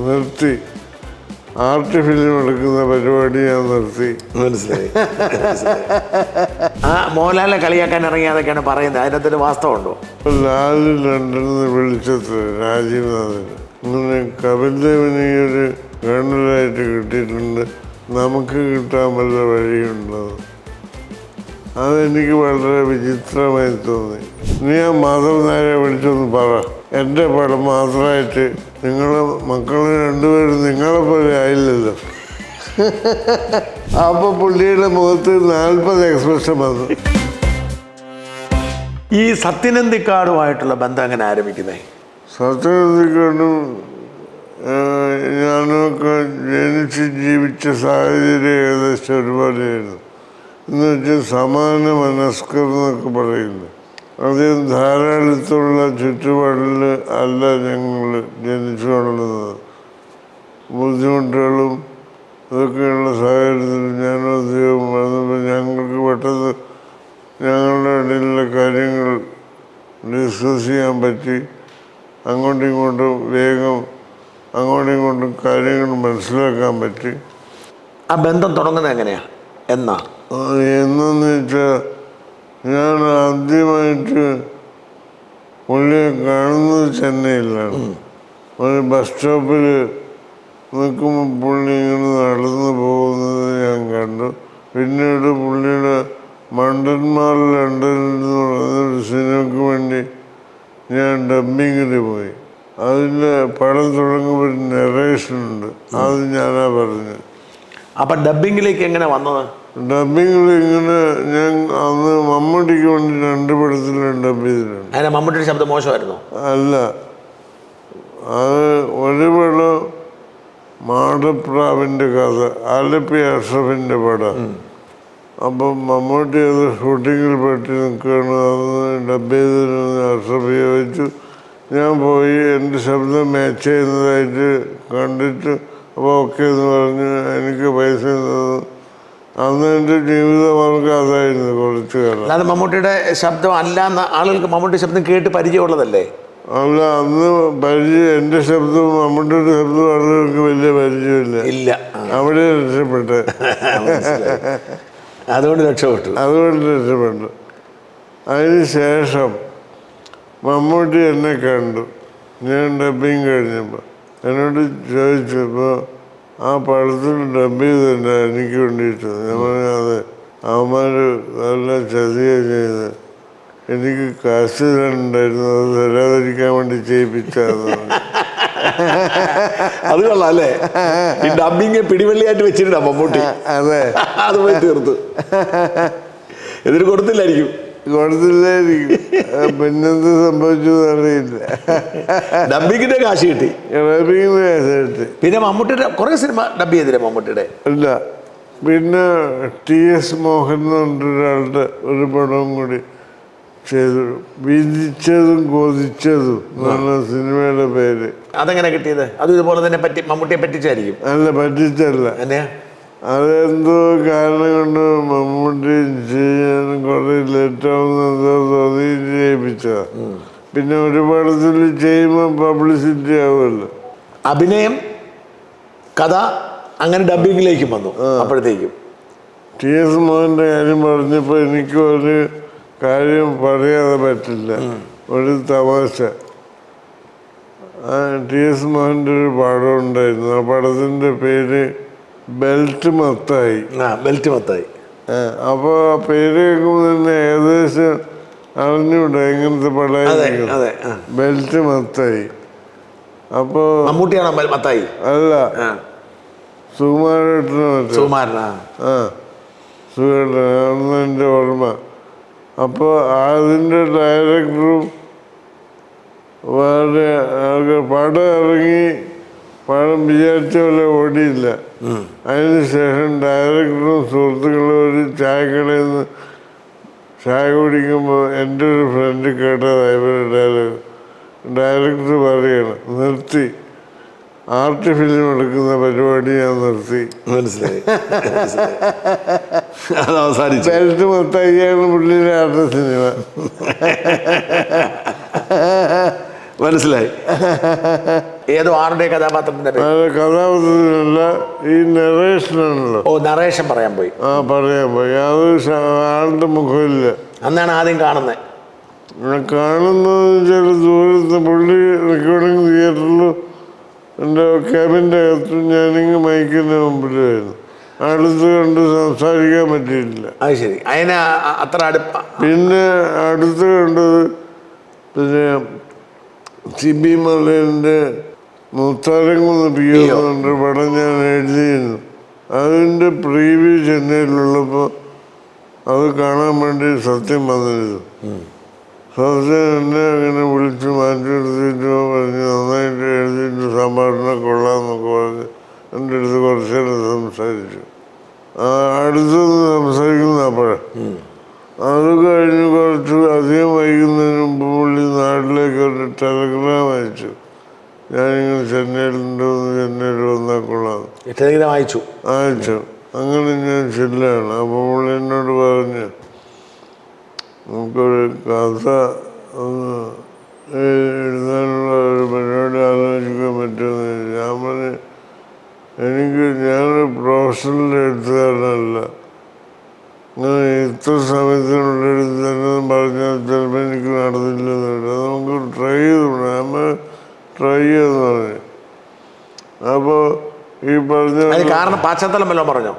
നിർത്തി. Art film എടുക്കുന്ന പരിപാടി ഞാൻ നിർത്തി. മനസ്സിലായി. ആ മോഹൻലാലിനെ കളിയാക്കാൻ ഇറങ്ങിയതൊക്കെയാണ് പറയുന്നത്. അതിനകത്തൊരു വാസ്തവമുണ്ടോ? ലാല് ലണ്ടനിൽ വിളിച്ചത് രാജീവ്നാഥിന് ഇങ്ങനെ കപിൽ ദേവിന് ഈ ഒരു ഗവർണറായിട്ട് കിട്ടിയിട്ടുണ്ട്, നമുക്ക് കിട്ടാൻ വല്ല വഴിയുണ്ടത്. അതെനിക്ക് വളരെ വിചിത്രമായി തോന്നി. നീ ആ മാധവ് നായരെ വിളിച്ചൊന്ന് പറ, എൻ്റെ പടം മാത്രമായിട്ട് നിങ്ങളെ മക്കളെ രണ്ടുപേരും നിങ്ങളെ പോലെ ആയില്ലല്ലോ. അപ്പോൾ പുള്ളിയുടെ മുഖത്ത് 40 എക്സ്പ്രഷൻ വന്നു. ഈ സത്യനന്ദിക്കാടുമായിട്ടുള്ള ബന്ധം എങ്ങനെ ആരംഭിക്കുന്നത്? സത്യനന്ദിക്കാടും ഞാനൊക്കെ ജനിച്ച് ജീവിച്ച സാഹചര്യം ഏകദേശം ഒരുപോലെയായിരുന്നു. എന്ന് വെച്ചാൽ സമാന മനസ്കർ എന്നൊക്കെ പറയുന്നു. അധികം ധാരാളത്തുള്ള ചുറ്റുപാടിൽ അല്ല ഞങ്ങൾ ജനിച്ചു വളർന്നത്. ബുദ്ധിമുട്ടുകളും ഇതൊക്കെയുള്ള സാഹചര്യത്തിൽ ഞാനും അധികം വളർന്നപ്പോൾ ഞങ്ങൾക്ക് പെട്ടെന്ന് ഞങ്ങളുടെ ഇടയിലുള്ള കാര്യങ്ങൾ ഡിസ്കസ് ചെയ്യാൻ പറ്റി. അങ്ങോട്ടും ഇങ്ങോട്ടും വേഗം അങ്ങോട്ടും ഇങ്ങോട്ടും കാര്യങ്ങൾ മനസ്സിലാക്കാൻ പറ്റി. ആ ബന്ധം തുടങ്ങുന്നത് എങ്ങനെയാണ്? എന്നു വെച്ചാൽ ഞാൻ ആദ്യമായിട്ട് പുള്ളിയെ കാണുന്നത് ചെന്നൈയിലാണ്. ഒരു ബസ് സ്റ്റോപ്പിൽ നിൽക്കുമ്പോൾ പുള്ളി ഇങ്ങനെ നടന്നു പോകുന്നത് ഞാൻ കണ്ടു. പിന്നീട് പുള്ളിയുടെ മണ്ടന്മാർ ലണ്ടനിൽ എന്ന് പറഞ്ഞൊരു സിനിമയ്ക്ക് വേണ്ടി ഞാൻ ഡബ്ബിങ്ങിന് പോയി. അതിൻ്റെ പടം തുടങ്ങുമ്പോൾ ഒരു നെറേഷനുണ്ട്, അത് ഞാനാ പറഞ്ഞത്. അപ്പം ഡബ്ബിങ്ങിലേക്ക് എങ്ങനെ വന്നത്? ഡബ്ബിങ്ങിൽ ഇങ്ങനെ ഞാൻ അന്ന് മമ്മൂട്ടിക്ക് വേണ്ടി 2 പടത്തിലും ഡബ് ചെയ്തിട്ടുണ്ട്. അതിന് മമ്മൂട്ടിയുടെ ശബ്ദം മോശമായിരുന്നു? അല്ല, അത് ഒരു പടം മാടപ്രാവിൻ്റെ കഥ, ആലപ്പി അഷ്റഫിൻ്റെ പടം. അപ്പം മമ്മൂട്ടി അത് ഷൂട്ടിങ്ങിൽ പെട്ടി നിൽക്കുകയാണ്. അന്ന് ഡബ് ചെയ്തിരുന്ന അഷ്റഫ് ചോദിച്ചു. ഞാൻ പോയി എൻ്റെ ശബ്ദം മാച്ച് ചെയ്യുന്നതായിട്ട് കണ്ടിട്ട് അപ്പോൾ ഓക്കെ എന്ന് പറഞ്ഞ് എനിക്ക് പൈസ തന്നു. അന്ന് എൻ്റെ ജീവിതമാർഗ്ഗം അതായിരുന്നു കുറച്ച് കാലം. അല്ലാതെ മമ്മൂട്ടിയുടെ ശബ്ദം അല്ല എന്ന ആളുകൾക്ക് മമ്മൂട്ടി ശബ്ദം കേട്ട് പരിചയമുള്ളതല്ലേ? അല്ല, അന്ന് എൻ്റെ ശബ്ദവും മമ്മൂട്ടിയുടെ ശബ്ദവും ആളുകൾക്ക് വലിയ പരിചയമില്ല. അവിടെ രക്ഷപ്പെട്ടെ. അതുകൊണ്ട് രക്ഷപ്പെട്ടു. അതിന് ശേഷം മമ്മൂട്ടി എന്നെ കണ്ടു. ഞാൻ ഡബ്ബിങ് കഴിഞ്ഞപ്പോൾ എന്നോട് ചോദിച്ചു, ഇപ്പോൾ ആ പടത്തിൽ ഡബ് ചെയ്തില്ല എനിക്ക് വേണ്ടിയിട്ട്. ഞാൻ പറഞ്ഞു അതെ, അവന്മാർ നല്ല ചതിയാണ് ചെയ്ത്, എനിക്ക് കാശ് തരാനുണ്ടായിരുന്നു, അത് തരാതിരിക്കാൻ വേണ്ടി ചെയ്യിപ്പിച്ചതെന്ന്. അത് കൊള്ളാം അല്ലേ? ഈ ഡബ്ബിങ് പിടിവള്ളിയായിട്ട് വെച്ചിട്ടുണ്ടാ മമ്മൂട്ടി. അതെ, അത് പോയി തീർത്തു. എന്നിട്ട് കൊടുത്തില്ലായിരിക്കും. പിന്നെന്ത് സംഭവിച്ചു അറിയില്ല. ഡബ്ബിങ്ങിന്റെ കാശ് കിട്ടി. പിന്നെ മമ്മൂട്ടിയുടെ കുറെ സിനിമ ഡബ് ചെയ്തില്ലേ മമ്മൂട്ടിയുടെ? അല്ല, പിന്നെ TS മോഹൻ എന്ന് പറഞ്ഞൊരാളുടെ ഒരു പടവും കൂടി ചെയ്തു. വിധിച്ചതും കൊതിച്ചതും എന്നുള്ള സിനിമയുടെ പേര്. അതെങ്ങനെ കിട്ടിയത്? അത് ഇതുപോലെ തന്നെ മമ്മൂട്ടിയെ പറ്റിച്ചായിരിക്കും? അല്ല, പറ്റിച്ചല്ല. എന്നെയാ? അതെന്തോ കാരണം കൊണ്ട് മമ്മൂട്ടി ചെയ്യാൻ കുറെ ലേറ്റാവുന്നതോ തോന്നി ചെയ്യിപ്പിച്ചതാ. പിന്നെ ഒരു പടത്തിൽ ചെയ്യുമ്പോൾ പബ്ലിസിറ്റി ആവുമല്ലോ. അഭിനയം, കഥ, അങ്ങനെ ഡബ്ബിങ്ങിലേക്കും വന്നു. അപ്പോഴത്തേക്കും TS മോഹൻ്റെ കാര്യം പറഞ്ഞപ്പോൾ എനിക്ക് ഒരു കാര്യം പറയാതെ പറ്റില്ല. ഒരു തമാശ. TS മോഹൻ്റെ ഒരു പടം ഉണ്ടായിരുന്നു. ആ പടത്തിൻ്റെ പേര് ബെൽറ്റ് മത്തായി. അപ്പോൾ ആ പേര് കേൾക്കുമ്പോൾ തന്നെ ഏകദേശം അറിഞ്ഞൂടെ എങ്ങനത്തെ പടമായിരിക്കും. ബെൽറ്റ് മത്തായി. അപ്പോൾ മമ്മൂട്ടിയാണോ മത്തായി? അല്ല, സുകുമാരനാണെന്ന് എൻ്റെ ഓർമ്മ. അപ്പോൾ അതിൻ്റെ ഡയറക്ടറും വേറെ പടം ഇറങ്ങി, പടം വിചാരിച്ച പോലെ ഓടിയില്ല. അതിനുശേഷം ഡയറക്ടറും സുഹൃത്തുക്കളും ഒരു ചായക്കടയിൽ നിന്ന് ചായ കുടിക്കുമ്പോൾ എൻ്റെ ഒരു ഫ്രണ്ട് കേട്ടതായി ഡയറക്ടർ പറയണം, നിർത്തി, ആർട്ട് ഫിലിം എടുക്കുന്ന പരിപാടി ഞാൻ നിർത്തി. മനസ്സിലായി. ബെൽറ്റ് മൊത്തയ്യാണ് പുള്ളിയുടെ ആർട്ട് സിനിമ. മനസ്സിലായി. ഏതോ ആരുടെ കഥാപാത്രത്തിന്റെ പേര്? അത് കഥാപാത്രത്തിനല്ല, ഈ നറേഷനാണല്ലോ. ഓ, നറേഷൻ പറയാൻ പോയി. പറയാൻ പോയി. അത് ആളുടെ മുഖമില്ല. അന്നാണ് ആദ്യം കാണുന്നത്. കാണുന്നത് ചില ദൂരത്ത് പുള്ളി റെക്കോർഡിങ് തിയേറ്ററിൽ എൻ്റെ ക്യാബിൻ്റെ അകത്ത് ഞാനിങ്ങ് മൈക്കിൻ്റെ മുമ്പിലായിരുന്നു. അടുത്ത് കണ്ട് സംസാരിക്കാൻ പറ്റിയില്ല. അത് ശരി. അതിന് അത്ര അടുപ്പ. പിന്നെ അടുത്ത് കണ്ടത് പിന്നെ സിബി മലയൻ്റെ മുത്താരംകുന്ന് പിയുന്നുണ്ട് പടം ഞാൻ എഴുതിയിരുന്നു. അതിൻ്റെ പ്രീവ്യൂ ചെന്നൈയിലുള്ളപ്പോൾ അത് കാണാൻ വേണ്ടി സത്യം വന്നിരുന്നു. സത്യം എന്നെ അങ്ങനെ വിളിച്ച് മാറ്റിയെടുത്തിട്ട് പറഞ്ഞ് നന്നായിട്ട് എഴുതിയിട്ട് സംഭാഷണം കൊള്ളാമെന്നൊക്കെ പറഞ്ഞ് എൻ്റെ അടുത്ത് കുറച്ച് നേരം സംസാരിച്ചു. അടുത്തൊന്ന് സംസാരിക്കുന്ന അപ്പോഴാണ്. അത് കഴിഞ്ഞ് കുറച്ച് അധികം വൈകുന്നതിന് മുമ്പ് പുള്ളി നാട്ടിലേക്ക് ഒരു ടെലഗ്രാം അയച്ചു. ഞാനിങ്ങനെ ചെന്നൈയിൽ വന്നാൽ കൊള്ളാം. ടെലഗ്രാം അയച്ചു. അങ്ങനെ ഞാൻ ചെല്ലാണ്. അപ്പോൾ പുള്ളി എന്നോട് പറഞ്ഞു, നമുക്കൊരു കഥ ഒന്ന് എഴുതാനുള്ള ഒരു പരിപാടി ആലോചിക്കാൻ പറ്റുമെന്ന്. ഞാൻ പറഞ്ഞു, ഞാനൊരു പ്രൊഫഷണൽ എഴുത്തുകാരനല്ല, അങ്ങനെ ഇത്ര സമയത്തിനുള്ളിൽ തന്നെ പറഞ്ഞാൽ ചിലപ്പോൾ എനിക്ക് നടന്നില്ലെന്ന്. നമുക്ക് ട്രൈ ചെയ്തെന്ന് പറഞ്ഞു. അപ്പോൾ ഈ പറഞ്ഞ കാരണം പാശ്ചാത്തലം വല്ലതും പറഞ്ഞോ?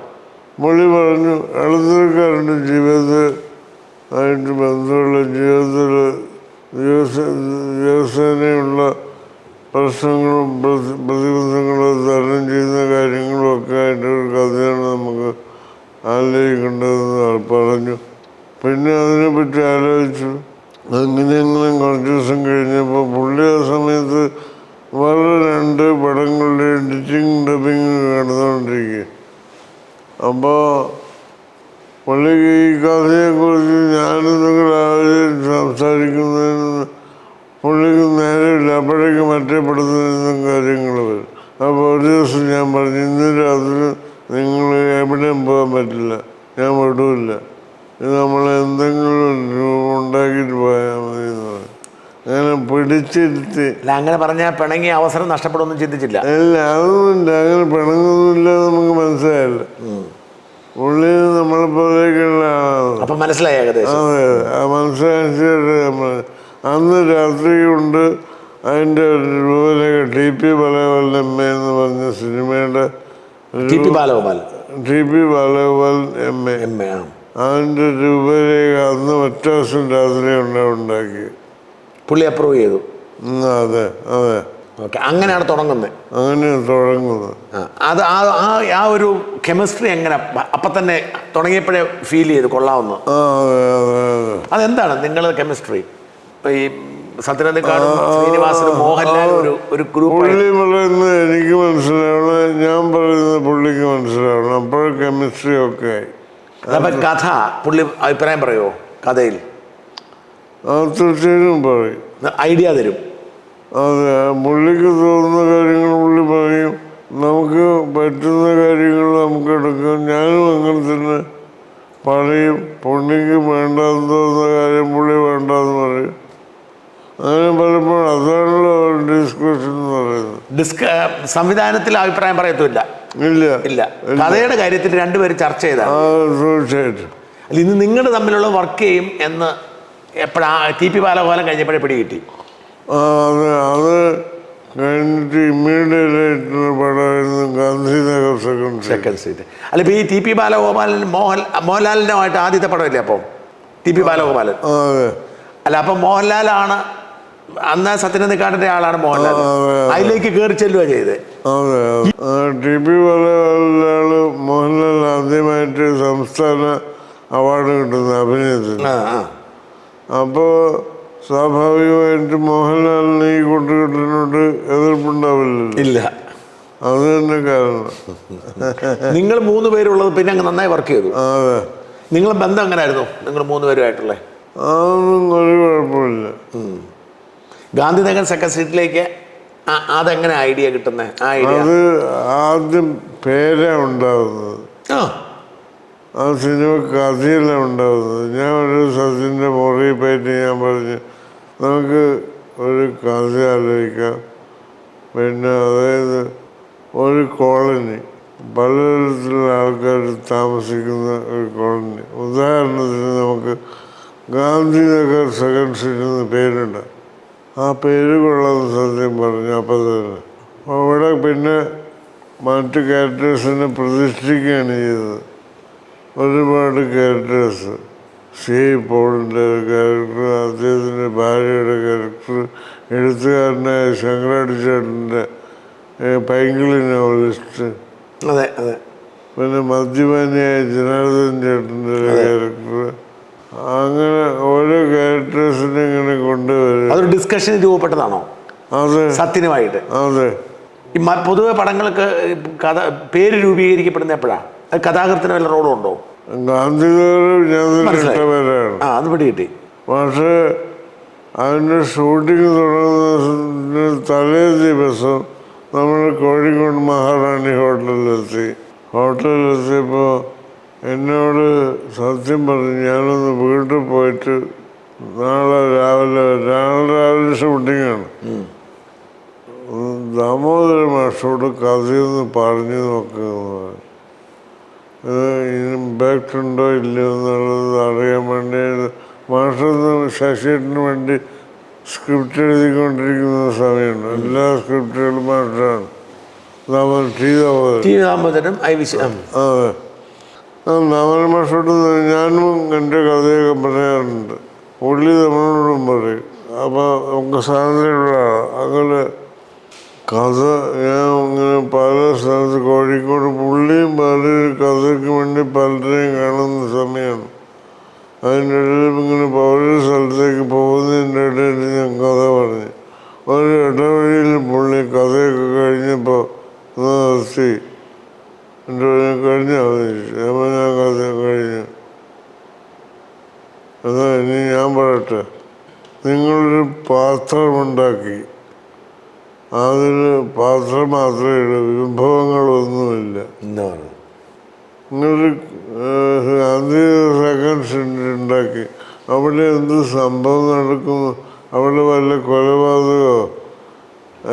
പുള്ളി പറഞ്ഞു, എഴുത്തുകാരുടെ ജീവിതമായിട്ട് ബന്ധമുള്ള ജീവിതത്തിൽ ദിവസേനയുള്ള പ്രശ്നങ്ങളും പ്രതിബന്ധങ്ങളും തരണം ചെയ്യുന്ന കാര്യങ്ങളും ഒക്കെ ആയിട്ടൊരു കഥയാണ് നമുക്ക് ആലോചിക്കേണ്ടതെന്ന് പറഞ്ഞു. പിന്നെ അതിനെപ്പറ്റി ആലോചിച്ചു. അങ്ങനെയെങ്കിലും കുറച്ച് ദിവസം കഴിഞ്ഞപ്പോൾ പുള്ളി ആ സമയത്ത് വേറെ 2 പടങ്ങളുടെ എഡിറ്റിങ് ഡബിങ് നടന്നുകൊണ്ടിരിക്കുക. അപ്പോൾ പുള്ളിക്ക് ഈ കഥയെക്കുറിച്ച് ഞാനെന്തെങ്കിലും സംസാരിക്കുന്നതിന് പുള്ളിക്ക് നേരമില്ല. അപ്പോഴേക്ക് മറ്റേ പടത്തിനും കാര്യങ്ങൾ വരും. അപ്പോൾ ഒരു ദിവസം ഞാൻ പറഞ്ഞു, ഇന്ന് രാത്രി നിങ്ങൾ എവിടെയും പോകാൻ പറ്റില്ല, ഞാൻ വിടില്ല, ഇത് നമ്മൾ എന്തെങ്കിലും ഉണ്ടാക്കിയിട്ട് പോയാൽ മതി എന്ന് പറഞ്ഞു. അങ്ങനെ പിടിച്ചിരുത്തി. അങ്ങനെ പറഞ്ഞാൽ പിണങ്ങിയ അവസരം നഷ്ടപ്പെടുമെന്നും ചിന്തിച്ചില്ല? അല്ല, അതൊന്നുമില്ല. അങ്ങനെ പിണങ്ങൊന്നുമില്ല. നമുക്ക് മനസ്സിലായില്ല. പുള്ളി നമ്മളെ പോലെയൊക്കെയുള്ള ആളാണ്. അപ്പം മനസ്സിലായി ഏകദേശം. അതെ, ആ മനസ്സിലാക്കിയിട്ട് നമ്മൾ അന്ന് രാത്രി കൊണ്ട് അതിൻ്റെ രൂപരേഖ ടി.പി. ബാലഗോപാൽ എം എ എന്ന് പറഞ്ഞ സിനിമയുടെ ടി.പി. ബാലഗോപാൽ എം എ അതിൻ്റെ രൂപരേഖ അന്ന് ഒറ്റ ദിവസം രാത്രി ഉണ്ടാക്കി. പുള്ളി അപ്രൂവ് ചെയ്തു. അതെ അതെ. ഓക്കെ, അങ്ങനെയാണ് തുടങ്ങുന്നത്. അത് ആ ഒരു കെമിസ്ട്രി എങ്ങനെ അപ്പം തന്നെ തുടങ്ങിയപ്പോഴേ ഫീൽ ചെയ്ത് കൊള്ളാവുന്നു? അതെന്താണ് നിങ്ങൾ കെമിസ്ട്രി? ഈ സത്യനന്ദിക്കാടും ശ്രീനിവാസനും മോഹൻലാലും ഒരു ഗ്രൂപ്പ്. പുള്ളി പറയുന്നത് എനിക്ക് മനസ്സിലാവണം, ഞാൻ പറയുന്നത് പുള്ളിക്ക് മനസ്സിലാവണം. അപ്പോഴും കെമിസ്ട്രി ഒക്കെ. അപ്പം കഥ പുള്ളി അഭിപ്രായം പറയുമോ? കഥയിൽ തീർച്ചയായും പറയും, ഐഡിയ തരും. അതെ, പുള്ളിക്ക് തോന്നുന്ന കാര്യങ്ങൾ പുള്ളി പറയും. നമുക്ക് പറ്റുന്ന കാര്യങ്ങൾ നമുക്ക് എടുക്കാം. ഞാനും അങ്ങനെ തന്നെ പറയും. പുള്ളിക്ക് വേണ്ടാന്ന് തോന്നുന്ന കാര്യം പുള്ളി വേണ്ടാന്ന് പറയും. അങ്ങനെ പലപ്പോഴും അതാണല്ലോ ഡിസ്കഷൻ എന്ന് പറയുന്നത്. സംവിധാനത്തിൽ അഭിപ്രായം പറയത്തില്ല. ഇല്ല. കഥയുടെ കാര്യത്തിൽ രണ്ടുപേരും ചർച്ച ചെയ്താണ്. തീർച്ചയായിട്ടും. അല്ല, ഇന്ന് നിങ്ങൾ തമ്മിലുള്ള വർക്ക് ചെയ്യും എന്ന് എപ്പോഴാ ടി.പി. ബാലഗോപാലൻ കഴിഞ്ഞപ്പോഴേ പിടികിട്ടി? അത് കഴിഞ്ഞിട്ട് ഇമ്മീഡിയറ്റ് ആയിട്ടുള്ള പടമായിരുന്നു ഗാന്ധിനഗർ സെക്കൻഡ് സ്ട്രീറ്റ്. അല്ല, ഇപ്പം ഈ ടി.പി. ബാലഗോപാലൻ മോഹൻലാലിനുമായിട്ട് ആദ്യത്തെ പടമില്ലേ അപ്പം ടി.പി. ബാലഗോപാലൻ? അല്ല, അപ്പം മോഹൻലാലാണ് അന്ന് സത്യനന്ദിക്കാടിന്റെ ആളാണ് മോഹൻലാൽ. അതിലേക്ക് കയറി ചെല്ലുക ചെയ്ത്. അതെ, ടി.പി. ബാലഗോപാലാണ് മോഹൻലാൽ ആദ്യമായിട്ട് സംസ്ഥാന അവാർഡ് കിട്ടുന്നത് അഭിനയത്തിന്. അപ്പോൾ സ്വാഭാവികമായിട്ട് മോഹൻലാലിന് ഈ കൂട്ടുകെട്ടിനോട് എതിർപ്പുണ്ടാവില്ലല്ലോ. ഇല്ല, അത് തന്നെ കാരണം. നിങ്ങൾ 3 പേരുള്ളത് പിന്നെ അങ്ങ് നന്നായി വർക്ക് ചെയ്തു. അതെ. നിങ്ങളെ ബന്ധം എങ്ങനെയായിരുന്നു നിങ്ങൾ 3 പേരുമായിട്ടുള്ള? അതൊന്നും ഒരു കുഴപ്പമില്ല. ഗാന്ധിനഗർ സെക്കൻഡ് സ്ട്രീറ്റിലേക്ക് അതെങ്ങനെ ഐഡിയ കിട്ടുന്നത്? അത് ആദ്യം പേരാ ഉണ്ടാകുന്നത്. ആ സിനിമ കഥയെല്ലാം ഉണ്ടാകുന്നത്. ഞാൻ ഒരു സച്ചിൻ്റെ മുറിയിൽ പോയിട്ട് ഞാൻ പറഞ്ഞു, നമുക്ക് ഒരു കഥ ആലോചിക്കാം. പിന്നെ അതായത് ഒരു കോളനി, പലതരത്തിലുള്ള ആൾക്കാർ താമസിക്കുന്ന ഒരു കോളനി. ഉദാഹരണത്തിന് നമുക്ക് ഗാന്ധിനഗർ സെക്കൻഡ് സ്ട്രീറ്റ് എന്ന് പേരുണ്ട്. ആ പേര് കൊള്ളാമെന്ന് സത്യം പറഞ്ഞു അപ്പം തന്നെ. അവിടെ പിന്നെ മറ്റ് ക്യാരക്ടേഴ്സിനെ പ്രതിഷ്ഠിക്കുകയാണ് ചെയ്തത്. ഒരുപാട് ക്യാരക്ടേഴ്സ്, സി പോളിൻ്റെ ക്യാരക്ടർ, അദ്ദേഹത്തിൻ്റെ ഭാര്യയുടെ ക്യാരക്ടർ, എഴുത്തുകാരനായ ശങ്കരാടി ചേട്ടൻ്റെ പൈങ്കിളി നോവലിസ്റ്റ്, അതെ അതെ, പിന്നെ മദ്യപാനിയായ ജനാർദ്ദൻ ചേട്ടൻ്റെ ക്യാരക്ടർ. അങ്ങനെ ഓരോ ക്യാരക്ടേഴ്സിനെ ഇങ്ങനെ കൊണ്ടുവരും. അതൊരു ഡിസ്കഷൻ രൂപപ്പെട്ടതാണോ? അതെ, സത്യമായിട്ട്. അതെ. ഈ പൊതുവെ പടങ്ങൾക്ക് കഥ പേര് രൂപീകരിക്കപ്പെടുന്ന എപ്പോഴാണ്? അത് കഥാകൃത്തിന് വല്ല റോളും ഉണ്ടോ? ഗാന്ധിനഗർ ഞാൻ ഇഷ്ടപേരാണ്. അത് പിടി കിട്ടി. പക്ഷേ അതിൻ്റെ ഷൂട്ടിങ് തുടങ്ങുന്ന തലേ ദിവസം നമ്മൾ കോഴിക്കോട് മഹാറാണി ഹോട്ടലിലെത്തിയപ്പോൾ എന്നോട് സത്യം പറഞ്ഞു, ഞാനൊന്ന് വീട്ടിൽ പോയിട്ട് നാളെ രാവിലെ ഷൂട്ടിങ്ങാണ്, ദാമോദര മാഷോട് കഥയൊന്ന് പറഞ്ഞു നോക്കുന്നത്, ഇമ്പാക്റ്റ് ഉണ്ടോ ഇല്ലയോ എന്നുള്ളത് അറിയാൻ വേണ്ടി. മാഷൊന്ന് ശശിയേട്ടന് വേണ്ടി സ്ക്രിപ്റ്റ് എഴുതിക്കൊണ്ടിരിക്കുന്ന സമയമുണ്ട്. എല്ലാ സ്ക്രിപ്റ്റുകളും മാഷാണ്. ദാമോദരനും അതെ. ദാമോദര മാഷോട് ഞാനും എൻ്റെ കഥയൊക്കെ പറയാറുണ്ട്. പുള്ളി നമ്മളോടും പറയും. അപ്പോൾ നമുക്ക് സ്വാതന്ത്ര്യമുള്ള അങ്ങനെ കഥ ഞാൻ ഇങ്ങനെ പല സ്ഥലത്ത് കോഴിക്കോട് പുള്ളിയും പലരും കഥയ്ക്ക് വേണ്ടി പലരെയും കാണുന്ന സമയമാണ്. അതിൻ്റെ ഇടയിൽ ഇങ്ങനെ ഓരോ സ്ഥലത്തേക്ക് പോകുന്നതിൻ്റെ ഇടയിൽ ഞാൻ കഥ പറഞ്ഞു. ഒരു ഇടവഴിയിൽ പുള്ളി കഥയൊക്കെ കഴിഞ്ഞപ്പോൾ നിർത്തി. എൻ്റെ കഴിഞ്ഞാൽ അപ്പോൾ ഞാൻ കഥ കഴിഞ്ഞു. അതാ ഇനി ഞാൻ പറയട്ടെ, നിങ്ങളൊരു പാത്രമുണ്ടാക്കി, അതിൽ പാത്രം മാത്രമേ ഉള്ളൂ, വിഭവങ്ങളൊന്നുമില്ല. നിങ്ങളൊരു ഗാന്ധി സെക്കൻഡ് സ്ട്രീറ്റ് ഉണ്ടാക്കി, അവിടെ എന്ത് സംഭവം നടക്കുന്നു, അവിടെ വല്ല കൊലപാതകമോ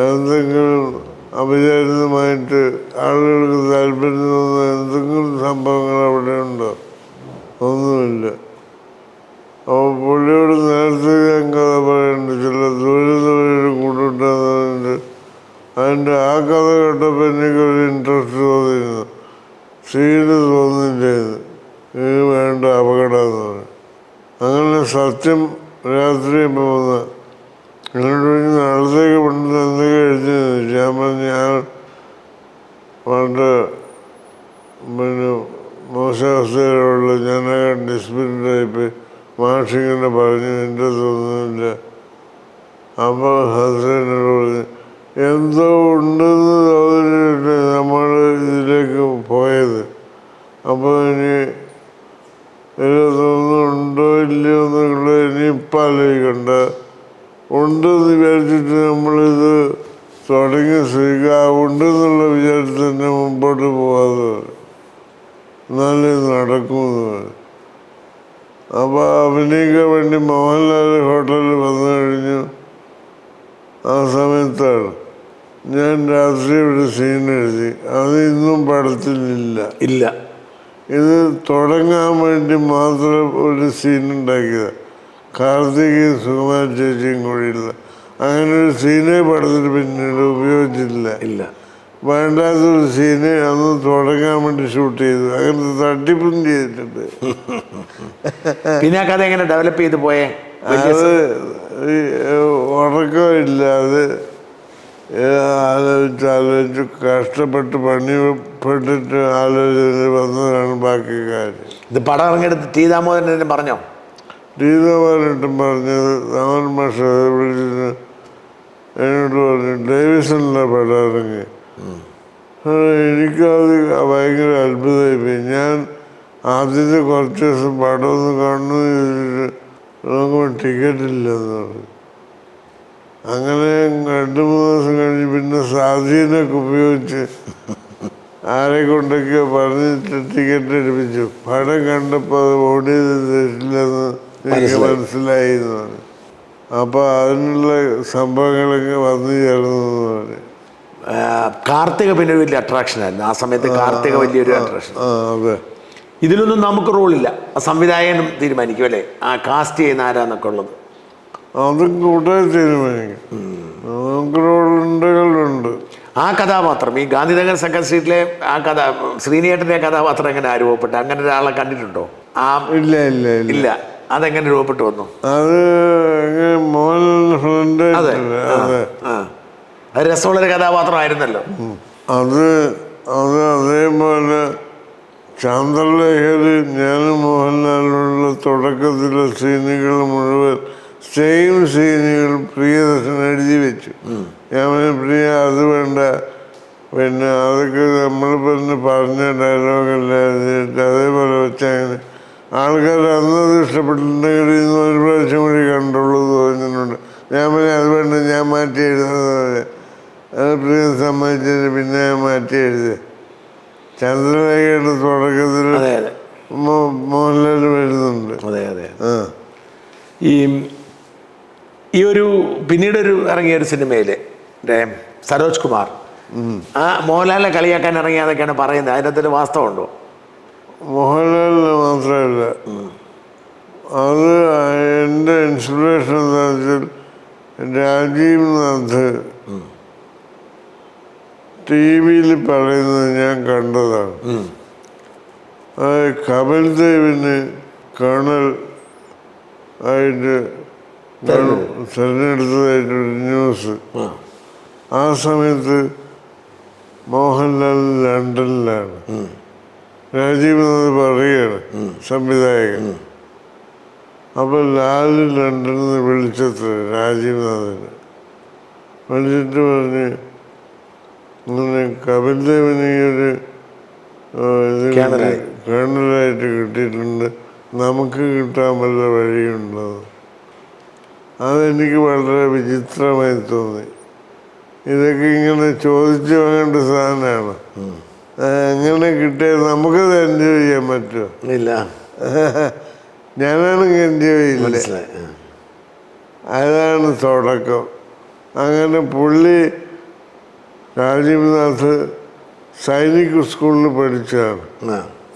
എന്തെങ്കിലും അവിചാരിതമായിട്ട് ആളുകൾക്ക് താല്പര്യം തോന്നുന്ന എന്തെങ്കിലും സംഭവങ്ങൾ അവിടെ ഉണ്ടോ? ഒന്നുമില്ല. അപ്പോൾ പുള്ളിയോട് നേരത്തെ ഞാൻ കഥ പറയുന്നുണ്ട്. ചില ദൂരെ കൂടുണ്ടാകുന്നുണ്ട്. അതിൻ്റെ ആ കഥ കേട്ടപ്പോൾ എനിക്കൊരു ഇൻട്രസ്റ്റ് തോന്നിയിരുന്നു. സീന് തോന്നില്ലായിരുന്നു. ഇത് വേണ്ട, അപകടം എന്ന് പറയും. അങ്ങനെ സത്യം രാത്രി പോകുന്ന എന്നോട് നാളത്തേക്ക് പണ്ട് എന്തൊക്കെ എഴുതി ഞാൻ പറഞ്ഞു, ഞാൻ പണ്ട് പിന്നെ മോശാവസ്ഥയിലുള്ള ഞാനൊക്കെ ഡിസ്പ്ലിൻഡായിപ്പോയി. മാഷിങ്ങനെ പറഞ്ഞു, എൻ്റെ തോന്നുന്നില്ല. അപ്പോൾ ഹസനോട് പറഞ്ഞു, എന്തോ ഉണ്ടെന്ന് തോന്നിയിട്ട് നമ്മൾ ഇതിലേക്ക് പോയത്. അപ്പോൾ ഇനി ഉണ്ടോ ഇല്ലയോ എന്നുള്ള ഇനിയിപ്പം ആലോചിക്കണ്ട, ഉണ്ടെന്ന് വിചാരിച്ചിട്ട് നമ്മളിത് തുടങ്ങി ഉണ്ടെന്നുള്ള വിചാരിച്ച് തന്നെ മുമ്പോട്ട് പോകാതെ എന്നാലേ നടക്കുമെന്ന് പറയും. അപ്പോൾ അഭിനയിക്കാൻ വേണ്ടി മോഹൻലാൽ ഹോട്ടലിൽ വന്നു കഴിഞ്ഞു. ആ സമയത്താണ് ഞാൻ രാത്രി ഒരു സീൻ എഴുതി. അത് ഇന്നും പടത്തിലില്ല. ഇല്ല. ഇത് തുടങ്ങാൻ വേണ്ടി മാത്രം ഒരു സീൻ ഉണ്ടാക്കിയത്. കാർത്തികയും സുകുമാരി ചേച്ചിയും കൂടിയില്ല. അങ്ങനെ ഒരു സീനേ പടത്തിൽ പിന്നീട് ഉപയോഗിച്ചില്ല. ഇല്ല. വേണ്ടാത്തൊരു സീന് അന്ന് തുടങ്ങാൻ വേണ്ടി ഷൂട്ട് ചെയ്തു. അങ്ങനെ തട്ടിപ്പും ചെയ്തിട്ടുണ്ട്. പിന്നെ ആ കഥ എങ്ങനെ ഡെവലപ്പ് ചെയ്ത് പോയേ? അത് ഉറക്കമില്ലാതെ ആലോചിച്ച് കഷ്ടപ്പെട്ട് പണിപ്പെട്ടിട്ട് ആലോചന വന്നതാണ് ബാക്കി കാര്യം. ഇത് പടം ഇറങ്ങിയെടുത്ത് ടി ദാമോദരൻ പറഞ്ഞോ? ടി ദാമോദരൻ പറഞ്ഞത് രാമൻ മാഷ് വിളിച്ചിട്ട് എന്നോട് പറഞ്ഞു, ഡേവിസണിലെ പടം ഇറങ്ങി. എനിക്കത് ഭയങ്കര അത്ഭുതമായിപ്പോയി. ഞാൻ ആദ്യത്തെ കുറച്ച് ദിവസം പടം ഒന്ന് കാണുന്നു ചോദിച്ചിട്ട് നമുക്ക് ടിക്കറ്റ് ഇല്ലെന്ന് പറഞ്ഞു. അങ്ങനെ 2-3 ദിവസം കഴിഞ്ഞ് പിന്നെ സ്വാധീനമൊക്കെ ഉപയോഗിച്ച് ആരെ കൊണ്ടൊക്കെയോ പറഞ്ഞിട്ട് ടിക്കറ്റ് എടുപ്പിച്ചു. പടം കണ്ടപ്പോൾ അത് ഓടിയത് തെറ്റില്ലെന്ന് എനിക്ക് മനസ്സിലായി എന്ന് പറഞ്ഞു. അപ്പോൾ അതിനുള്ള സംഭവങ്ങളൊക്കെ വന്നു ചേർന്നു പറഞ്ഞു. കാർത്തിക പിന്നെ ഒരു വലിയ അട്രാക്ഷൻ ആയിരുന്നു ആ സമയത്ത്. കാർത്തിക വലിയൊരു അട്രാക്ഷൻ. അതെ. ഇതിലൊന്നും നമുക്ക് റോളില്ല, സംവിധായകനും തീരുമാനിക്കും അല്ലേ ആ കാസ്റ്റ് ചെയ്യുന്ന ആരാന്നൊക്കെ ഉള്ളത്. അതും കൂട്ടായി തീരുമാനിക്കും. നമുക്ക് റോളുണ്ട്. ആ കഥാപാത്രം ഈ ഗാന്ധിനഗർ സെക്കൻഡ് സ്ട്രീറ്റിലെ ആ ശ്രീനിയേട്ടൻ്റെ കഥാപാത്രം എങ്ങനെ രൂപപ്പെട്ടു? അങ്ങനെ ഒരാളെ കണ്ടിട്ടുണ്ടോ? ഇല്ല. ഇല്ല. അതെങ്ങനെ രൂപപ്പെട്ടു വന്നു? അത് മോഹൻലാലിന്റെ ഫ്രണ്ട്. അത് രസമുള്ളൊരു കഥാപാത്രമായിരുന്നല്ലോ. അത് അതേപോലെ ചാന്ദ്രലേഖയിൽ ഞാനും മോഹൻലാലിനുള്ള തുടക്കത്തിലെ സീനുകൾ മുഴുവൻ സെയിം സീനുകൾ പ്രിയദർശൻ എഴുതി വെച്ചു. ഞാൻ പ്രിയ അത് വേണ്ട, പിന്നെ അതൊക്കെ നമ്മൾ പിന്നെ പറഞ്ഞ ഡയലോഗല്ല എഴുതിയിട്ട് അതേപോലെ വെച്ചങ്ങനെ ആൾക്കാർ അന്നത് ഇഷ്ടപ്പെട്ടിട്ടുണ്ടെങ്കിൽ ഇന്ന് ഒരു പ്രാവശ്യം കൂടി കണ്ടുള്ളൂ തോന്നുന്നുണ്ട്. ഞാൻ പിന്നെ അത് വേണ്ട, ഞാൻ മാറ്റി എഴുതുന്നത്. അത് പ്രിയ സമ്മതിച്ചിട്ട് പിന്നെ ഞാൻ മാറ്റി എഴുതി. ചന്ദ്രലേഖയുടെ തുടക്കത്തിൽ മോഹൻലാൽ വരുന്നുണ്ട്. ഈ ഒരു പിന്നീടൊരു ഇറങ്ങിയ ഒരു സിനിമയിൽ സരോജ് കുമാർ ആ മോഹൻലാലിനെ കളിയാക്കാൻ ഇറങ്ങിയതൊക്കെയാണ് പറയുന്നത്. അതിനകത്തൊരു വാസ്തവമുണ്ടോ? മോഹൻലാലിന് മാത്രമല്ല, അത് എൻ്റെ ഇൻസ്പിറേഷൻ എന്താ വെച്ചാൽ രാജീവ് നാഥ് ടി വിയിൽ പറയുന്നത് ഞാൻ കണ്ടതാണ്. അത് കപിൽ ദേവിന് കേണൽ ആയിട്ട് തിരഞ്ഞെടുത്തതായിട്ടൊരു ന്യൂസ്. ആ സമയത്ത് മോഹൻലാൽ ലണ്ടനിലാണ്. രാജീവ് നാഥ് പറയുകയാണ്, സംവിധായകൻ. അപ്പോൾ ലാല് ലണ്ടനിൽ നിന്ന് വിളിച്ചത് രാജീവ് നാഥിന് വിളിച്ചിട്ട് പറഞ്ഞ് ഇങ്ങനെ കപിൽ ദേവിന് ഈ ഒരു കേണലായിട്ട് കിട്ടിയിട്ടുണ്ട്, നമുക്ക് കിട്ടാൻ വല്ല വഴിയുണ്ടോ? അതെനിക്ക് വളരെ വിചിത്രമായി തോന്നി. ഇതൊക്കെ ഇങ്ങനെ ചോദിച്ചു വാങ്ങേണ്ട സാധനമാണ്. എങ്ങനെ കിട്ടിയത് നമുക്കത് എൻജോയ് ചെയ്യാൻ പറ്റുമോ? ഇല്ല. ഞാനാണെങ്കിൽ എൻജോയ് ചെയ്യില്ല. അതാണ് തുടക്കം. അങ്ങനെ പുള്ളി രാജീവ് നാഥ് സൈനിക് സ്കൂളിൽ പഠിച്ചതാണ്.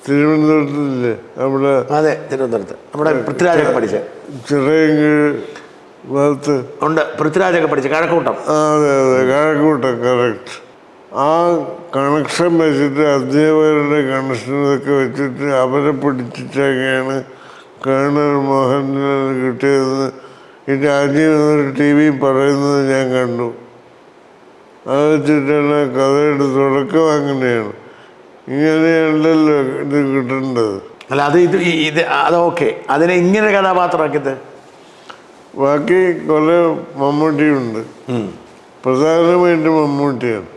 തിരുവനന്തപുരത്തില്ലേ അവിടെ? അതെ, തിരുവനന്തപുരത്ത് നമ്മുടെ പൃഥ്വിരാജൊക്കെ പഠിച്ച ചിറയൻകീഴ് ഭാഗത്ത് ഉണ്ട്. പൃഥ്വിരാജൊക്കെ പഠിച്ച കഴക്കൂട്ടം. അതെ, കഴക്കൂട്ടം, കറക്റ്റ്. ആ കണക്ഷൻ വെച്ചിട്ട് അധ്യാപകരുടെ കണക്ഷനൊക്കെ വെച്ചിട്ട് അവരെ പിടിച്ചിട്ടൊക്കെയാണ് കേണൽ മോഹൻലാൽ കിട്ടിയതെന്ന് ഈ രാജീവ് ടി വി പറയുന്നത് ഞാൻ കണ്ടു. അത് വെച്ചിട്ടാണ് കഥയുടെ തുടക്കം. അങ്ങനെയാണ്, ഇങ്ങനെയുണ്ടല്ലോ ഇത് കിട്ടേണ്ടത്. അല്ല അത് ഓക്കെ, അതിനെ ഇങ്ങനെ കഥാപാത്രമാക്കിയത്. ബാക്കി കുറെ മമ്മൂട്ടിയുണ്ട്, പ്രധാനമായിട്ടും മമ്മൂട്ടിയാണ്.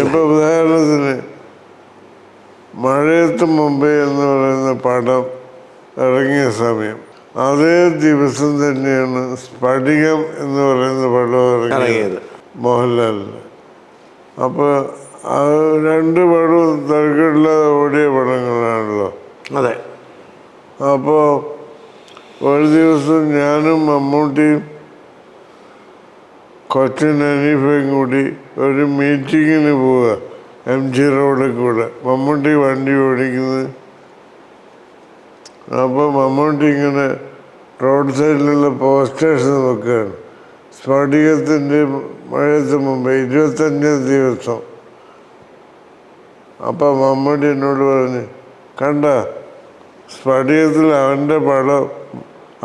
ഇപ്പൊ ഉദാഹരണത്തിന് മഴയത്ത് മുമ്പേ എന്ന് പറയുന്ന പടം ഇറങ്ങിയ സമയം അതേ ദിവസം തന്നെയാണ് സ്ഫടികം എന്ന് പറയുന്ന പടം ഇറങ്ങിയത് മോഹൻലാലിന്. അപ്പോൾ അത് രണ്ട് പടവും തിരക്കില്ലാതെ ഓടിയ പടങ്ങളാണല്ലോ. അതെ. അപ്പോൾ ഒരു ദിവസം ഞാനും മമ്മൂട്ടിയും കൊച്ചിൻ അനീഫയും കൂടി ഒരു മീറ്റിങ്ങിന് പോവുക MG റോഡിൽ കൂടെ. മമ്മൂട്ടി വണ്ടി ഓടിക്കുന്നത്. അപ്പോൾ മമ്മൂട്ടി ഇങ്ങനെ റോഡ് സൈഡിലുള്ള പോസ്റ്റേഴ്സ് നോക്കുകയാണ്. സ്ഫടികത്തിൻ്റെ മഴയത്ത് മുമ്പ് 25 ദിവസം. അപ്പം മമ്മൂട്ടി എന്നോട് പറഞ്ഞ്, കണ്ട സ്ഫടികത്തിൽ അവൻ്റെ പടം,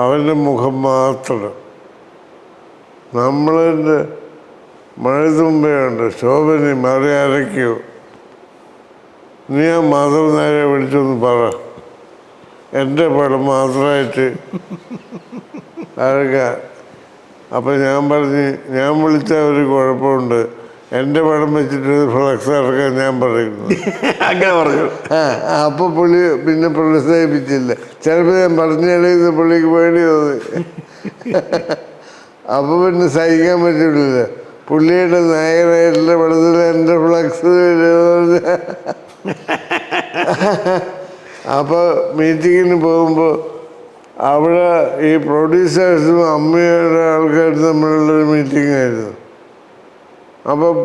അവൻ്റെ മുഖം മാത്രം. നമ്മളതിൻ്റെ മഴയത്ത് മുമ്പേ ഉണ്ട് ശോഭനി മറി അരയ്ക്കോ, നീ ആ മാധവൻ നായരെ വിളിച്ചൊന്ന് പറ എൻ്റെ പടം മാത്രമായിട്ട് അരക്കാൻ. അപ്പം ഞാൻ പറഞ്ഞ്, ഞാൻ വിളിച്ച ഒരു കുഴപ്പമുണ്ട്, എൻ്റെ പടം വെച്ചിട്ട് ഫ്ലക്സ് ഇറക്കാൻ ഞാൻ പറയുന്നു. അങ്ങനെ പറഞ്ഞു. അപ്പോൾ പുള്ളി പിന്നെ പ്രോത്സാഹിപ്പിച്ചില്ല. ചിലപ്പോൾ ഞാൻ പറഞ്ഞിടയിൽ പുള്ളിക്ക് പേടി തോന്നി. അപ്പോൾ പിന്നെ സഹിക്കാൻ പറ്റില്ല. പുള്ളിയുടെ നായകനായിട്ടുള്ള പടത്തിൽ എൻ്റെ ഫ്ലക്സ്. അപ്പോൾ മീറ്റിങ്ങിന് പോകുമ്പോൾ അവിടെ ഈ പ്രൊഡ്യൂസേഴ്സും അമ്മയുടെ ആൾക്കാരും തമ്മിലുള്ളൊരു മീറ്റിംഗ് ആയിരുന്നു. അപ്പം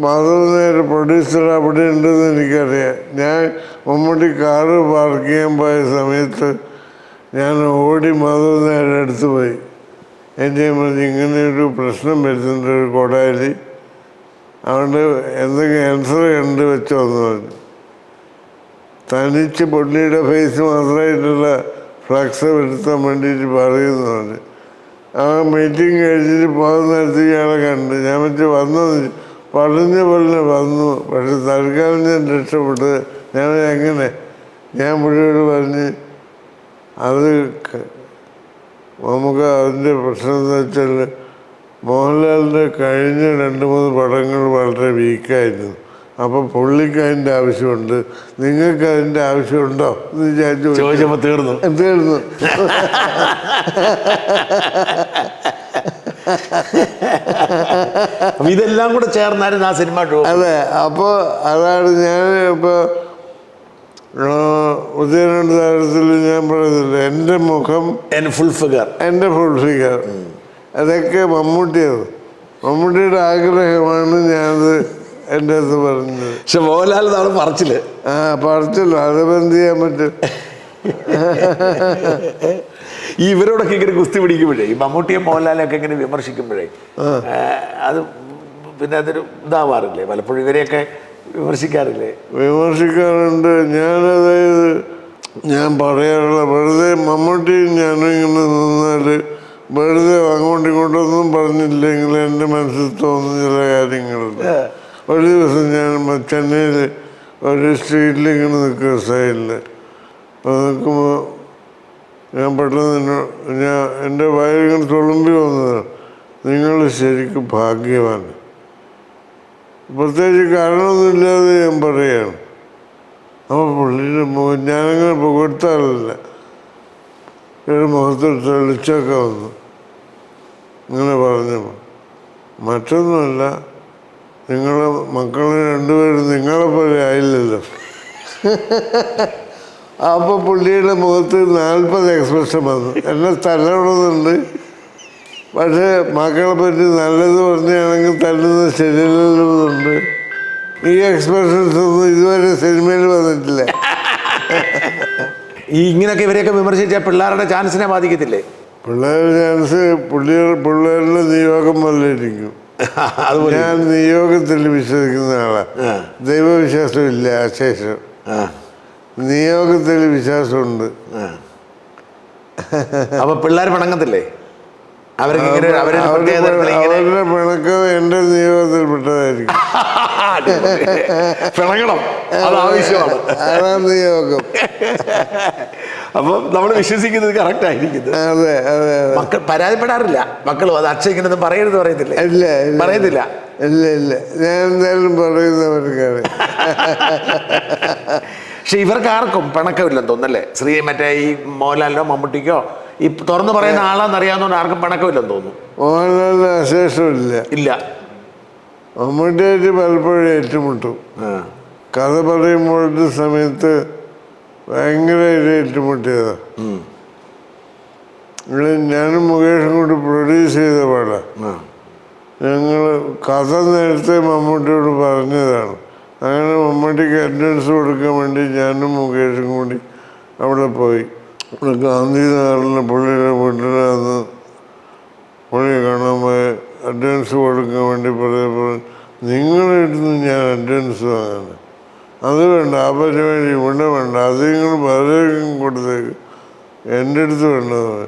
മാധവൻ നായർ പ്രൊഡ്യൂസർ അവിടെ ഉണ്ടെന്ന് എനിക്കറിയാം. ഞാൻ മമ്മൂട്ടി കാറ് പാർക്ക് ചെയ്യാൻ പോയ സമയത്ത് ഞാൻ ഓടി മാധവൻ നായരുടെ അടുത്ത് പോയി. എൻ്റെ പറഞ്ഞ് ഇങ്ങനെയൊരു പ്രശ്നം വരുന്നുണ്ട് ഒരു കൊടയിൽ, അതുകൊണ്ട് എന്തെങ്കിലും ആൻസർ കണ്ട് വെച്ചോന്ന് പറഞ്ഞു. തനിച്ച് പുള്ളിയുടെ ഫേസ് മാത്രമായിട്ടുള്ള ഫ്ലക്സ് വരുത്താൻ വേണ്ടിയിട്ട് പറയുന്നു പറഞ്ഞു. ആ മീറ്റിംഗ് കഴിഞ്ഞിട്ട് പോകുന്ന നേരത്ത് ഇയാളെ കണ്ട് ഞാൻ വെച്ച് വന്നത് പറഞ്ഞ പോലെ വന്നു. പക്ഷെ തൽക്കാലം ഞാൻ രക്ഷപ്പെട്ട്. ഞാൻ എങ്ങനെ ഞാൻ പുള്ളിയോട് പറഞ്ഞ് അത് നമുക്ക് അതിൻ്റെ പ്രശ്നം എന്ന് വെച്ചാൽ മോഹൻലാലിൻ്റെ കഴിഞ്ഞ 2-3 പടങ്ങൾ വളരെ വീക്കായിരുന്നു. അപ്പോൾ പുള്ളിക്ക് അതിൻ്റെ ആവശ്യമുണ്ട്, നിങ്ങൾക്ക് അതിൻ്റെ ആവശ്യമുണ്ടോ എന്ന് ഞാൻ ചോദിച്ചപ്പോൾ തീർന്നു. ഇതെല്ലാം കൂടെ ചേർന്നായിരുന്നു ആ സിനിമ. അതെ, അപ്പോൾ അതാണ് ഞാൻ ഇപ്പോൾ ഉദയനാട് താരത്തിൽ ഞാൻ പറയുന്നില്ല, എൻ്റെ മുഖം എൻ്റെ ഫുൾ ഫിഗർ അതൊക്കെ മമ്മൂട്ടിയാണ്. മമ്മൂട്ടിയുടെ ആഗ്രഹമാണ് ഞാനത് എൻ്റെ അടുത്ത് പറഞ്ഞത്. പക്ഷെ മോഹൻലാൽ നാളെ പറച്ചില്ല. പറച്ചില്ല, അതിപ്പോൾ എന്ത് ചെയ്യാൻ പറ്റും? ഈ ഇവരോടൊക്കെ ഇങ്ങനെ കുസ്തി പിടിക്കുമ്പോഴേ, ഈ മമ്മൂട്ടിയെ മോഹൻലാലിനെയൊക്കെ ഇങ്ങനെ വിമർശിക്കുമ്പോഴേ അത് പിന്നെ അതൊരു ഇതാവാറില്ലേ? പലപ്പോഴും ഇവരെയൊക്കെ വിമർശിക്കാറുണ്ട്. അതായത് ഞാൻ പറയാറുള്ള വെറുതെ മമ്മൂട്ടിയും ഞാനും ഇങ്ങനെ നിന്നാൽ വെറുതെ അങ്ങോട്ടും ഇങ്ങോട്ടൊന്നും പറഞ്ഞില്ലെങ്കിൽ എൻ്റെ മനസ്സിൽ തോന്നുന്ന ചില കാര്യങ്ങളുണ്ട്. ഒരു ദിവസം ഞാൻ ചെന്നൈയിൽ ഒരു സ്ട്രീറ്റിൽ ഇങ്ങനെ നിൽക്കുന്ന സൈഡിൽ നിൽക്കുമ്പോൾ ഞാൻ പെട്ടെന്ന് എൻ്റെ വയറിങ്ങനെ തുളുമ്പി വന്നതാണ്, നിങ്ങൾ ശരിക്കും ഭാഗ്യവാൻ. പ്രത്യേകിച്ച് കാരണമൊന്നുമില്ലാതെ ഞാൻ പറയുകയാണ്. അപ്പോൾ പുള്ളിയുടെ ഞാനങ്ങനെ പുകഴ്ത്താറില്ല. ഒരു മുഖത്തൊരു തെളിച്ചൊക്കെ വന്നു ഇങ്ങനെ പറഞ്ഞപ്പോൾ. മറ്റൊന്നുമല്ല, നിങ്ങളെ മക്കളെ രണ്ടുപേരും നിങ്ങളെപ്പോലെ ആയില്ലല്ലോ. അപ്പോൾ പുള്ളിയുടെ മുഖത്ത് 40 എക്സ്പ്രഷൻ വന്നു. എന്നെ തല്ലണമെന്നുണ്ട്, പക്ഷേ മക്കളെ പറ്റി നല്ലത് പറഞ്ഞാണെങ്കിൽ തല്ലുന്നത് ശരിയല്ലുണ്ട്. ഈ എക്സ്പ്രഷൻസ് ഒന്നും ഇതുവരെ സിനിമയിൽ വന്നിട്ടില്ല. ഈ ഇങ്ങനെയൊക്കെ ഇവരെയൊക്കെ വിമർശിച്ചാൽ പിള്ളേരുടെ ചാൻസിനെ ബാധിക്കത്തില്ലേ? പിള്ളേരുടെ ചാൻസ് പിള്ളേരുടെ നിയോഗം വന്നിരിക്കും. ഞാൻ നിയോഗത്തിൽ വിശ്വസിക്കുന്ന ആളാണ്. ദൈവവിശ്വാസമില്ല. അശേഷം നിയോഗത്തിൽ വിശ്വാസമുണ്ട്. അപ്പൊ പിള്ളേർ പിണങ്ങത്തില്ലേ? അവരുടെ പിണക്കം എൻ്റെ നിയോഗത്തിൽപ്പെട്ടതായിരിക്കും. പിണങ്ങണം, അത് ആവശ്യമാണ്. അതാണ് നിയോഗം. അപ്പൊ നമ്മൾ വിശ്വസിക്കുന്നത് കറക്റ്റ് ആയിരിക്കുന്നത്. അതെ അതെ. മക്കൾ പരാതിപ്പെടാറില്ല. മക്കളും അത് അച്ഛൻ ഇങ്ങനൊന്നും പറയരുത് പറയത്തില്ല. ഇല്ല പറയത്തില്ല. ഇല്ല ഇല്ല, ഞാൻ എന്തായാലും പറയുന്നവർക്കാണ്. പക്ഷെ ഇവർക്ക് ആർക്കും പിണക്കമില്ലെന്ന് തോന്നുന്നല്ലേ? മറ്റേ ഈ മോഹൻലാലിനോ മമ്മൂട്ടിക്കോ ഈ തുറന്നു പറയുന്ന ആളാന്ന് അറിയാവുന്നതുകൊണ്ട് ആർക്കും പിണക്കമില്ലെന്ന് തോന്നുന്നു. മോഹൻലാലിന് അശേഷമില്ല. ഇല്ല. മമ്മൂട്ടിയായിട്ട് പലപ്പോഴും ഏറ്റുമുട്ടും. കഥ പറയുമ്പോഴത്തെ സമയത്ത് ഭയങ്കരമായിട്ട് ഏറ്റുമുട്ടിയതാണ്. ഞാനും മുകേഷും കൂടി പ്രൊഡ്യൂസ് ചെയ്ത പാടാണ്. ഞങ്ങൾ കഥ നേരത്തെ മമ്മൂട്ടിയോട് പറഞ്ഞതാണ്. അങ്ങനെ മമ്മൂട്ടിക്ക് അഡ്വാൻസ് കൊടുക്കാൻ വേണ്ടി ഞാനും മുകേഷും കൂടി അവിടെ പോയി. ഗാന്ധിനഗറിലെ പുള്ളിയുടെ വീട്ടിലന്ന് പുള്ളിയെ കാണാൻ പോയി. അഡ്വാൻസ് കൊടുക്കാൻ വേണ്ടി പറഞ്ഞപ്പോൾ നിങ്ങളുടെ അടുത്ത് ഞാൻ അഡ്വാൻസ് വാങ്ങാൻ, അത് വേണ്ട, ആ പരിപാടി ഇവിടെ വേണ്ട, അത് നിങ്ങൾ പലർക്കും കൊടുത്തേക്ക്, എൻ്റെ അടുത്ത് വേണ്ടത്.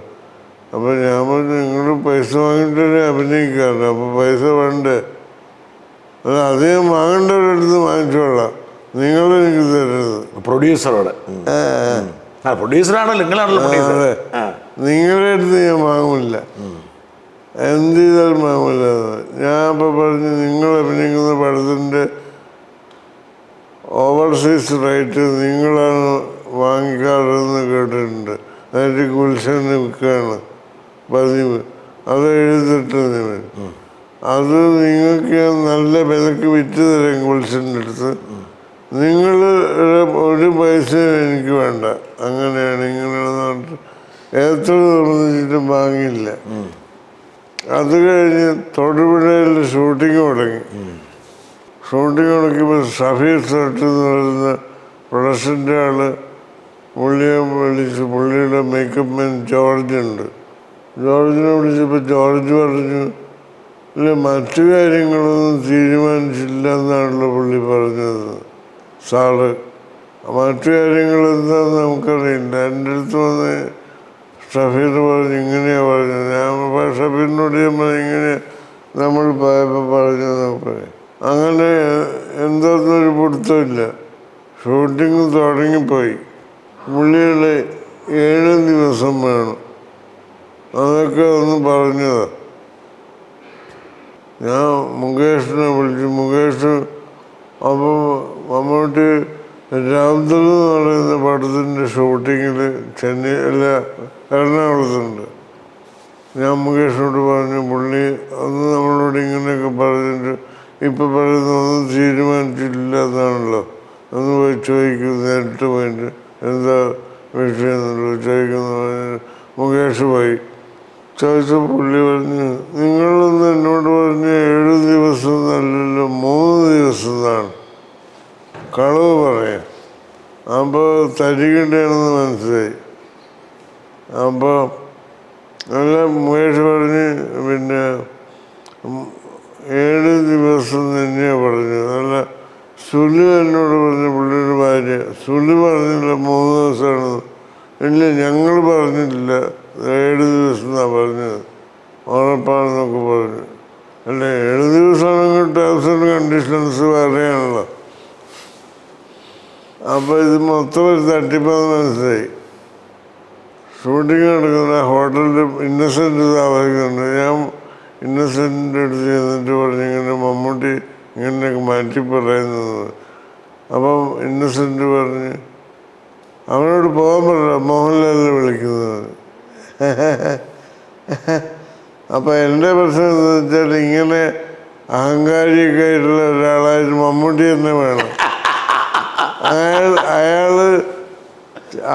അപ്പോൾ ഞാൻ പറഞ്ഞു നിങ്ങൾ പൈസ വാങ്ങിയിട്ടേ അഭിനയിക്കാറുണ്ട്, അപ്പോൾ പൈസ വേണ്ടേ? അത് അധികം വാങ്ങേണ്ടവരടുത്ത് വാങ്ങിച്ചോളാം, നിങ്ങളെനിക്ക് തരുന്നത്. പ്രൊഡ്യൂസറോട് പ്രൊഡ്യൂസറാണല്ലോ നിങ്ങളാണല്ലോ. അതെ, നിങ്ങളുടെ അടുത്ത് ഞാൻ വാങ്ങില്ല, എന്ത് ചെയ്താലും വാങ്ങില്ല. ഞാൻ ഇപ്പോൾ പറഞ്ഞു നിങ്ങൾ അഭിനയിക്കുന്ന പടത്തിൻ്റെ ഓവർസീസ് റൈറ്റ് നിങ്ങളാണ് വാങ്ങിക്കാറെന്ന് കേട്ടിട്ടുണ്ട്. അതിൻ്റെ ഗുൽഷന് വിൽക്കുകയാണ് പതിവ്, അത് എഴുതിട്ട് അത് നിങ്ങൾക്ക് ഞാൻ നല്ല വിലക്ക് വിറ്റ് തരാം ഗുൽഷൻ്റെ അടുത്ത്, നിങ്ങൾ ഒരു പൈസ എനിക്ക് വേണ്ട, അങ്ങനെയാണ് ഇങ്ങനെയാണെന്ന് പറഞ്ഞിട്ട് എത്ര നിർബന്ധിച്ചിട്ടും വാങ്ങിയില്ല. അത് കഴിഞ്ഞ് തൊടുപുഴയിൽ ഷൂട്ടിങ് തുടങ്ങി. ഷൂട്ടിങ് തുടങ്ങിയപ്പോൾ ഷഫീർ സെട്ട് എന്ന് പറയുന്ന പ്രൊഡക്ഷൻ്റെ ആള് പുള്ളിയെ വിളിച്ച്, പുള്ളിയുടെ മേക്കപ്പ് മാൻ ജോർജ് ഉണ്ട്. ജോർജിനെ വിളിച്ചപ്പോൾ ജോർജ് പറഞ്ഞു, ഇല്ല മറ്റു കാര്യങ്ങളൊന്നും തീരുമാനിച്ചില്ല എന്നാണല്ലോ പുള്ളി പറഞ്ഞത് സാറ്. മറ്റു കാര്യങ്ങൾ എന്താണെന്ന് നമുക്കറിയില്ല. എൻ്റെ അടുത്ത് വന്ന് ഷഫീർ പറഞ്ഞു ഇങ്ങനെയാണ് പറഞ്ഞത്. ഞാൻ ഷഫീറിനോട് ഞാൻ പറഞ്ഞു ഇങ്ങനെ നമ്മൾ പോയപ്പോൾ പറഞ്ഞു നമുക്ക്. അങ്ങനെ എന്തോന്നൊരു പിടുത്തമില്ല. ഷൂട്ടിങ് തുടങ്ങിപ്പോയി. പുള്ളിയുടെ 7 ദിവസം വേണം. അതൊക്കെ ഒന്ന് പറഞ്ഞതാണ്. ഞാൻ മുകേഷിനെ വിളിച്ചു. മുകേഷ് അപ്പോൾ മമ്മൂട്ടി രാംദൽ എന്ന് പറയുന്ന പടത്തിൻ്റെ ഷൂട്ടിങ്ങിൽ ചെന്നൈ എറണാകുളത്തുണ്ട്. ഞാൻ മുകേഷിനോട് പറഞ്ഞു, പുള്ളി അന്ന് നമ്മളോട് ഇങ്ങനെയൊക്കെ പറഞ്ഞിട്ട് ഇപ്പം പറയുന്നൊന്നും തീരുമാനിച്ചില്ല എന്നാണല്ലോ. ഒന്ന് പോയി ചോദിക്കും, നേരിട്ട് പോയിട്ട് എന്താ വിഷയം എന്നുള്ളത് ചോദിക്കുന്നു. മുകേഷ് പോയി ചോദിച്ച പുള്ളി പറഞ്ഞു, നിങ്ങളൊന്ന് എന്നോട് പറഞ്ഞ് 7 ദിവസം നല്ലല്ലോ, 3 ദിവസം എന്നാണ്. കളവ് പറയാം. അപ്പോൾ തരികിട്ടാണെന്ന് മനസ്സിലായി. അപ്പോൾ നല്ല മുകേഷ് പറഞ്ഞ് പിന്നെ 7 ദിവസം തന്നെയാണ് പറഞ്ഞു. നല്ല സുലു എന്നോട് പറഞ്ഞു, പുള്ളിയുടെ ഭാര്യ സുലു പറഞ്ഞില്ല 3 ദിവസമാണ്. ഇല്ല ഞങ്ങൾ പറഞ്ഞിട്ടില്ല, 7 ദിവസം എന്നാണ് പറഞ്ഞത്, ഉറപ്പാണെന്നൊക്കെ പറഞ്ഞു. അല്ല 7 ദിവസമാണെങ്കിൽ ടേംസ് ആൻഡ് കണ്ടീഷൻസ് വേറെയാണല്ലോ. അപ്പോൾ ഇത് മൊത്തം ഒരു തട്ടിപ്പാന്ന് മനസ്സിലായി. ഷൂട്ടിങ് നടക്കുന്ന ഹോട്ടലിൽ ഇന്നസെൻ്റ് താമസിക്കുന്നുണ്ട്. ഞാൻ ഇന്നസെൻ്റിൻ്റെ അടുത്ത് ചെന്നിട്ട് പറഞ്ഞു ഇങ്ങനെ മമ്മൂട്ടി ഇങ്ങനെയൊക്കെ മാറ്റി പറയുന്നത്. അപ്പം ഇന്നസെൻ്റ് പറഞ്ഞ് അവനോട് പോകാൻ പറഞ്ഞ മോഹൻലാലിനെ വിളിക്കുന്നത്. അപ്പം എൻ്റെ പ്രശ്നം എന്താ വെച്ചാൽ ഇങ്ങനെ അഹങ്കാരിയൊക്കെ ആയിട്ടുള്ള ഒരാളായിട്ട് മമ്മൂട്ടി തന്നെ വേണം. അയാൾ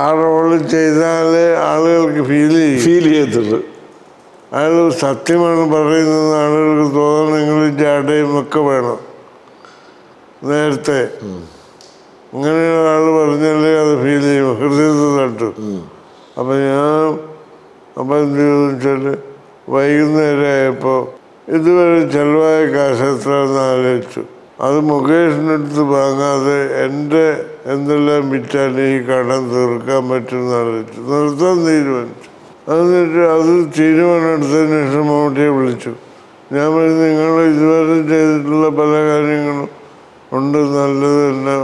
ആ റോള് ചെയ്താലേ ആളുകൾക്ക് ഫീൽ ചെയ്യത്തുള്ളൂ. അയാൾ സത്യമാണ് പറയുന്നത് ആളുകൾക്ക് തോന്നണം. നിങ്ങൾ ജാടയും ഒക്കെ വേണം നേരത്തെ. ഇങ്ങനെയുള്ള ആൾ പറഞ്ഞാലേ അത് ഫീൽ ചെയ്യും, ഹൃദയത്തിൽ തട്ടും. അപ്പം എന്ത് ചെയ്തെന്ന് വെച്ചാൽ വൈകുന്നേരമായപ്പോൾ ഇതുവരെ ചെലവായ കാശ് എത്രയെന്ന് ആലോചിച്ചു. അത് മുകേഷിൻ്റെ അടുത്ത് വാങ്ങാതെ എൻ്റെ എന്തെല്ലാം വിറ്റാൽ ഈ കടം തീർക്കാൻ പറ്റുമെന്ന് ആലോചിച്ചു. നിർത്താൻ തീരുമാനിച്ചു. എന്നിട്ട് അത് തീരുമാനമെടുത്തതിന് ശേഷം മമ്മൂട്ടിയെ വിളിച്ചു. ഞാൻ പറഞ്ഞു നിങ്ങൾ ഇതുവരെ ചെയ്തിട്ടുള്ള പല കാര്യങ്ങളും ഉണ്ട്, നല്ലത് തന്നെ,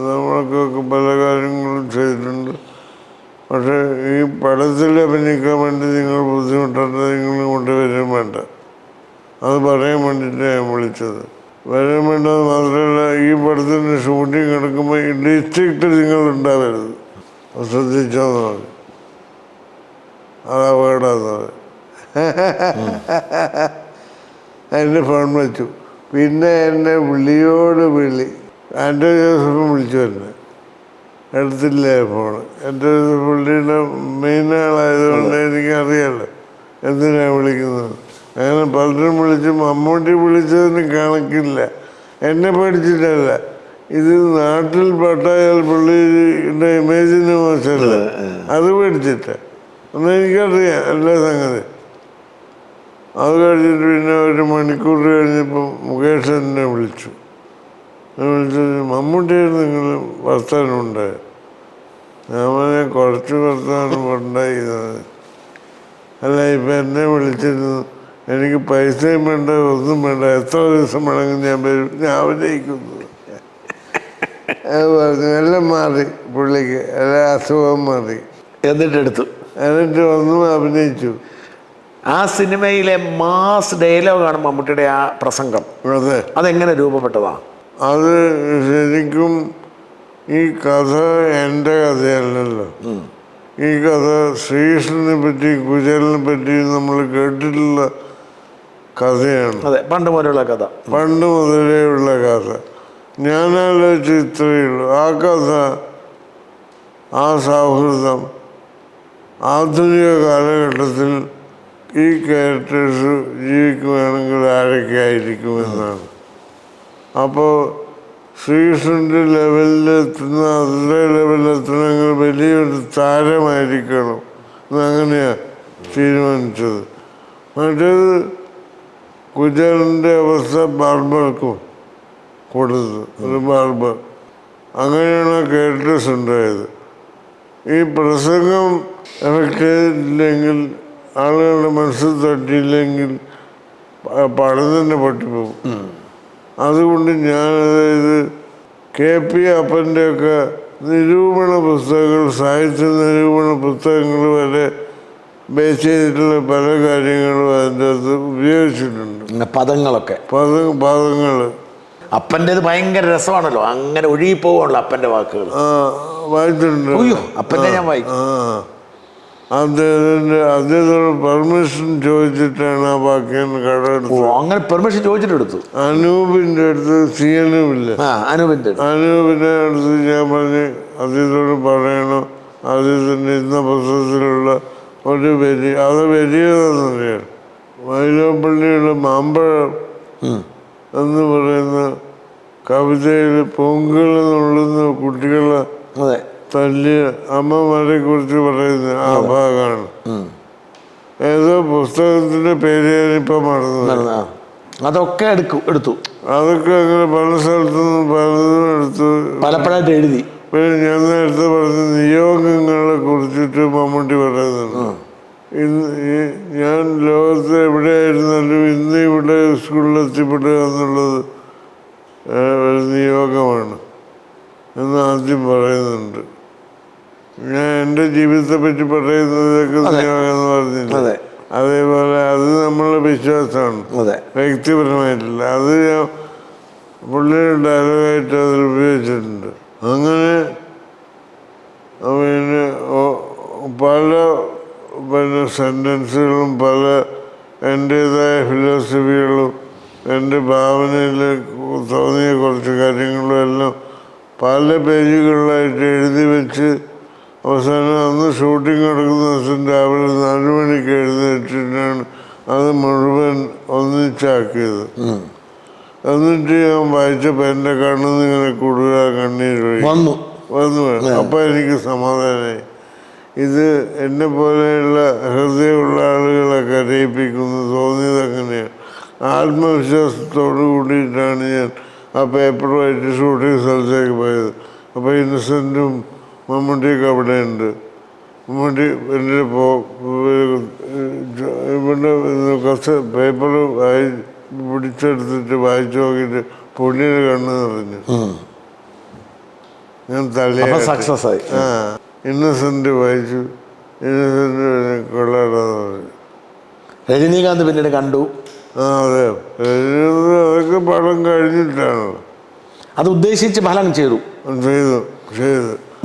നമ്മൾക്കൊക്കെ പല കാര്യങ്ങളും ചെയ്തിട്ടുണ്ട്. പക്ഷേ ഈ പടത്തിൽ അഭിനയിക്കാൻ വേണ്ടി നിങ്ങൾ ബുദ്ധിമുട്ടേണ്ട, നിങ്ങൾ കൊണ്ടുവരാൻ വേണ്ട. അത് പറയാൻ വേണ്ടിയിട്ട് ഞാൻ വിളിച്ചത്. വരാൻ വേണ്ടത് മാത്രമല്ല, ഈ പടത്തിൻ്റെ ഷൂട്ടിങ് കിടക്കുമ്പോൾ ഈ ഡിസ്ട്രിക്റ്റ് നിങ്ങൾ ഉണ്ടാവരുത്, ശ്രദ്ധിച്ചോന്ന് പറഞ്ഞു. അത് അപകടമെന്ന് പറഞ്ഞു. എൻ്റെ ഫോൺ വെച്ചു. പിന്നെ എന്നെ വിളിയോട് വിളി. ആൻ്റോ ജോസഫും വിളിച്ചു തന്നെ, എടുത്തില്ല ഫോണ്. എൻ്റെ പുള്ളിയുടെ മെയിൻ ആളായതുകൊണ്ട് എനിക്കറിയാമല്ലോ എന്തിനാണ് വിളിക്കുന്നത്. അങ്ങനെ പലരും വിളിച്ച്. മമ്മൂട്ടി വിളിച്ചതിന് കണക്കില്ല. എന്നെ പേടിച്ചിട്ടല്ല, ഇത് നാട്ടിൽ പെട്ടായാൽ പുള്ളിയുടെ ഇമേജിന് മോശമല്ല, അത് പേടിച്ചിട്ട്. ഒന്ന് എനിക്കറിയാം എല്ലാ സംഗതി. അത് കഴിഞ്ഞിട്ട് പിന്നെ 1 മണിക്കൂർ കഴിഞ്ഞപ്പോൾ മുകേഷ് എന്നെ വിളിച്ചു. മമ്മൂട്ടിയായിരുന്നു നിങ്ങൾ വർത്താനമുണ്ട്. ഞാൻ പറഞ്ഞ കുറച്ച് വർത്താനം ഉണ്ടായിരുന്നത്. അല്ല ഇപ്പം എന്നെ വിളിച്ചിരുന്നു, എനിക്ക് പൈസയും വേണ്ട, ഒന്നും വേണ്ട, എത്ര ദിവസം വേണമെങ്കിൽ ഞാൻ വരും, ഞാൻ അഭിനയിക്കുന്നു. അത് പറഞ്ഞു. എല്ലാം മാറി പുള്ളിക്ക്, എല്ലാ അസുഖം മാറി. എന്നിട്ട് വന്നു അഭിനയിച്ചു. ആ സിനിമയിലെ മാസ് ഡയലോഗാണ് മമ്മൂട്ടിയുടെ ആ പ്രസംഗം. അതെ. അതെങ്ങനെ രൂപപ്പെട്ടതാ? അത് ശരിക്കും ഈ കഥ എൻ്റെ കഥയല്ലല്ലോ. ഈ കഥ ശ്രീകൃഷ്ണനെ പറ്റി, കുചേലനെ പറ്റി നമ്മൾ കേട്ടിട്ടുള്ള കഥയാണ്. അതെ, പണ്ട് മുതലുള്ള കഥ. പണ്ട് മുതലേ ഉള്ള കഥ. ഞാനാലോചിച്ച് ഇത്രയേ ഉള്ളൂ. ആ കഥ, ആ സൗഹൃദം ആധുനിക കാലഘട്ടത്തിൽ ഈ ക്യാരക്ടേഴ്സ് ജീവിക്കുകയാണെങ്കിൽ ആരൊക്കെ ആയിരിക്കുമെന്നാണ്. അപ്പോൾ ശ്രീകൃഷ്ണൻ്റെ ലെവലിലെത്തുന്ന അതേ ലെവലിലെത്തണമെങ്കിൽ വലിയൊരു താരമായിരിക്കണം എന്നങ്ങനെയാണ് തീരുമാനിച്ചത്. മറ്റേത് കുചേലൻ്റെ അവസ്ഥ ബാർബർക്കും കൊടുത്തത്, ഒരു ബാർബർ. അങ്ങനെയാണ് ക്യാരക്ടേഴ്സ് ഉണ്ടായത്. ഈ പ്രസംഗം എഫക്റ്റ് ചെയ്തില്ലെങ്കിൽ, ആളുകളുടെ മനസ്സിൽ തട്ടിയില്ലെങ്കിൽ പടം തന്നെ പൊട്ടിപ്പോകും. അതുകൊണ്ട് ഞാനതായത് KP അപ്പൻ്റെയൊക്കെ നിരൂപണ പുസ്തകങ്ങൾ, സാഹിത്യ നിരൂപണ പുസ്തകങ്ങൾ വരെ ബേസ് ചെയ്തിട്ടുള്ള പല കാര്യങ്ങളും അതിൻ്റെ അകത്ത് ഉപയോഗിച്ചിട്ടുണ്ട്. പദങ്ങളൊക്കെ പദങ്ങൾ അപ്പൻ്റെത് ഭയങ്കര രസമാണല്ലോ, അങ്ങനെ ഒഴുകി പോവാണല്ലോ അപ്പൻ്റെ വാക്കുകൾ. വായിച്ചിട്ടുണ്ട്. അപ്പൻ്റെ ഞാൻ വായിക്കും. അദ്ദേഹത്തോട് പെർമിഷൻ ചോദിച്ചിട്ടാണ് ആ വാക്യം കടമെടുത്തത്. അങ്ങനെ പെർമിഷൻ ചോദിച്ചിട്ട് എടുത്തു. അനൂപിൻ്റെ അടുത്ത് അനൂപില്ലേ, അനൂപിൻ്റെ അടുത്ത് ഞാൻ പറഞ്ഞ് അദ്ദേഹത്തോട് പറയണോ, അദ്ദേഹത്തിൻ്റെ ഇന്ന പുസ്തകത്തിലുള്ള ഒരു വരി, അത് വരികയെന്നറിയാം. വൈലോപ്പള്ളിയുടെ മാമ്പഴം എന്ന് പറയുന്ന കവിതയിൽ പൊങ്കിളെന്നുള്ളുന്ന കുട്ടികളെ തല്ലിയ അമ്മമാരെ കുറിച്ച് പറയുന്ന ആ ഭാഗമാണ്. ഏതോ പുസ്തകത്തിന്റെ പേര് ഞാനിപ്പോ മറന്നു. അതൊക്കെ എടുത്തു. അതൊക്കെ അങ്ങനെ പല സ്ഥലത്തുനിന്നും പലതും എടുത്തു, പലപ്പോഴായിട്ട് എഴുതി. പിന്നെ ഞാൻ നേരത്തെ പറഞ്ഞ നിയോഗങ്ങളെ കുറിച്ചിട്ട് മമ്മൂട്ടി പറയുന്നുണ്ട്. ഞാൻ ലോകത്ത് എവിടെയായിരുന്നാലും ഇന്ന് ഇവിടെ സ്കൂളിൽ എത്തിപ്പെടുക എന്നുള്ളത് ഒരു നിയോഗമാണ് എന്ന് ആദ്യം പറയുന്നുണ്ട്. ഞാൻ എൻ്റെ ജീവിതത്തെ പറ്റി പറയുന്നതൊക്കെ നിയോഗം എന്ന് പറഞ്ഞില്ല. അതേപോലെ അത് നമ്മളെ വിശ്വാസമാണ്, വ്യക്തിപരമായിട്ടില്ല. അത് ഞാൻ പുള്ളിയുടെ ഡയലോഗായിട്ട് അതിൽ ഉപയോഗിച്ചിട്ടുണ്ട്. അങ്ങനെ പല സെൻറ്റൻസുകളും പല എൻ്റേതായ ഫിലോസഫികളും എൻ്റെ ഭാവനയിൽ തോന്നിയ കുറച്ച് കാര്യങ്ങളും എല്ലാം പല പേജുകളിലായിട്ട് എഴുതി വെച്ച് അവസാനം അന്ന് ഷൂട്ടിംഗ് നടക്കുന്ന ദിവസം രാവിലെ 4 മണിക്ക് എഴുന്നേറ്റിട്ടാണ് അത് മുഴുവൻ ഒന്നിച്ചാക്കിയത്. എന്നിട്ട് ഞാൻ വായിച്ചപ്പോൾ എൻ്റെ കണ്ണിൽ ഇങ്ങനെ കൂടുതൽ കണ്ണീര് വന്നു. അപ്പം എനിക്ക് സമാധാനമായി. ഇത് എന്നെ പോലെയുള്ള ഹൃദയമുള്ള ആളുകളെ കരയിപ്പിക്കുന്നു തോന്നിയത് അങ്ങനെയാണ്. ആത്മവിശ്വാസത്തോടു കൂടിയിട്ടാണ് ഞാൻ ആ പേപ്പറുമായിട്ട് ഷൂട്ടിംഗ് സ്ഥലത്തേക്ക് പോയത്. അപ്പോൾ ഇന്നസെൻറ്റും മമ്മൂട്ടിയൊക്കെ അവിടെ ഉണ്ട്. മമ്മൂട്ടി എൻ്റെ ഇവിടെ കുറച്ച് പേപ്പർ പിടിച്ചെടുത്തിട്ട് വായിച്ചു നോക്കിയിട്ട് പുള്ളിയുടെ കണ്ണ് നിറഞ്ഞു. ഞാൻ സക്സസ് ആയി. ഇന്നസെന്റ് വായിച്ചു. ഇന്നസെന്റ് കൊള്ളാടാന്ന് പറഞ്ഞു. രജനീകാന്ത് പിന്നീട് കണ്ടു. അതെ, അതൊക്കെ പടം കഴിഞ്ഞിട്ടാണ്. അത് ഉദ്ദേശിച്ച് ഫലം ചെയ്തു.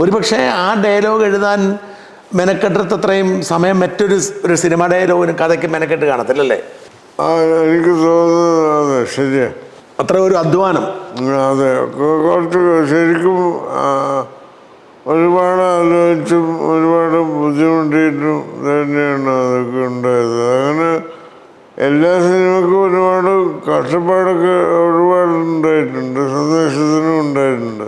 ഒരുപക്ഷെ ആ ഡയലോഗ് എഴുതാൻ മെനക്കെട്ടത്രയും സമയം മറ്റൊരു സിനിമ ഡയലോഗിന് കഥയ്ക്ക് മെനക്കെട്ട് കാണത്തില്ലല്ലേ? എനിക്ക് തോന്നുന്നത് അതെ, ശരിയാ. അത്ര ഒരു അധ്വാനം. അതെ, കുറച്ച് ശരിക്കും ഒരുപാട് ആലോചിച്ചും ഒരുപാട് ബുദ്ധിമുട്ടിയിട്ടും തന്നെയാണ് അതൊക്കെ ഉണ്ടായത്. അങ്ങനെ എല്ലാ സിനിമക്കും ഒരുപാട് കഷ്ടപ്പാടൊക്കെ ഒരുപാട് ഉണ്ടായിട്ടുണ്ട്, സന്ദേശത്തിനും ഉണ്ടായിട്ടുണ്ട്.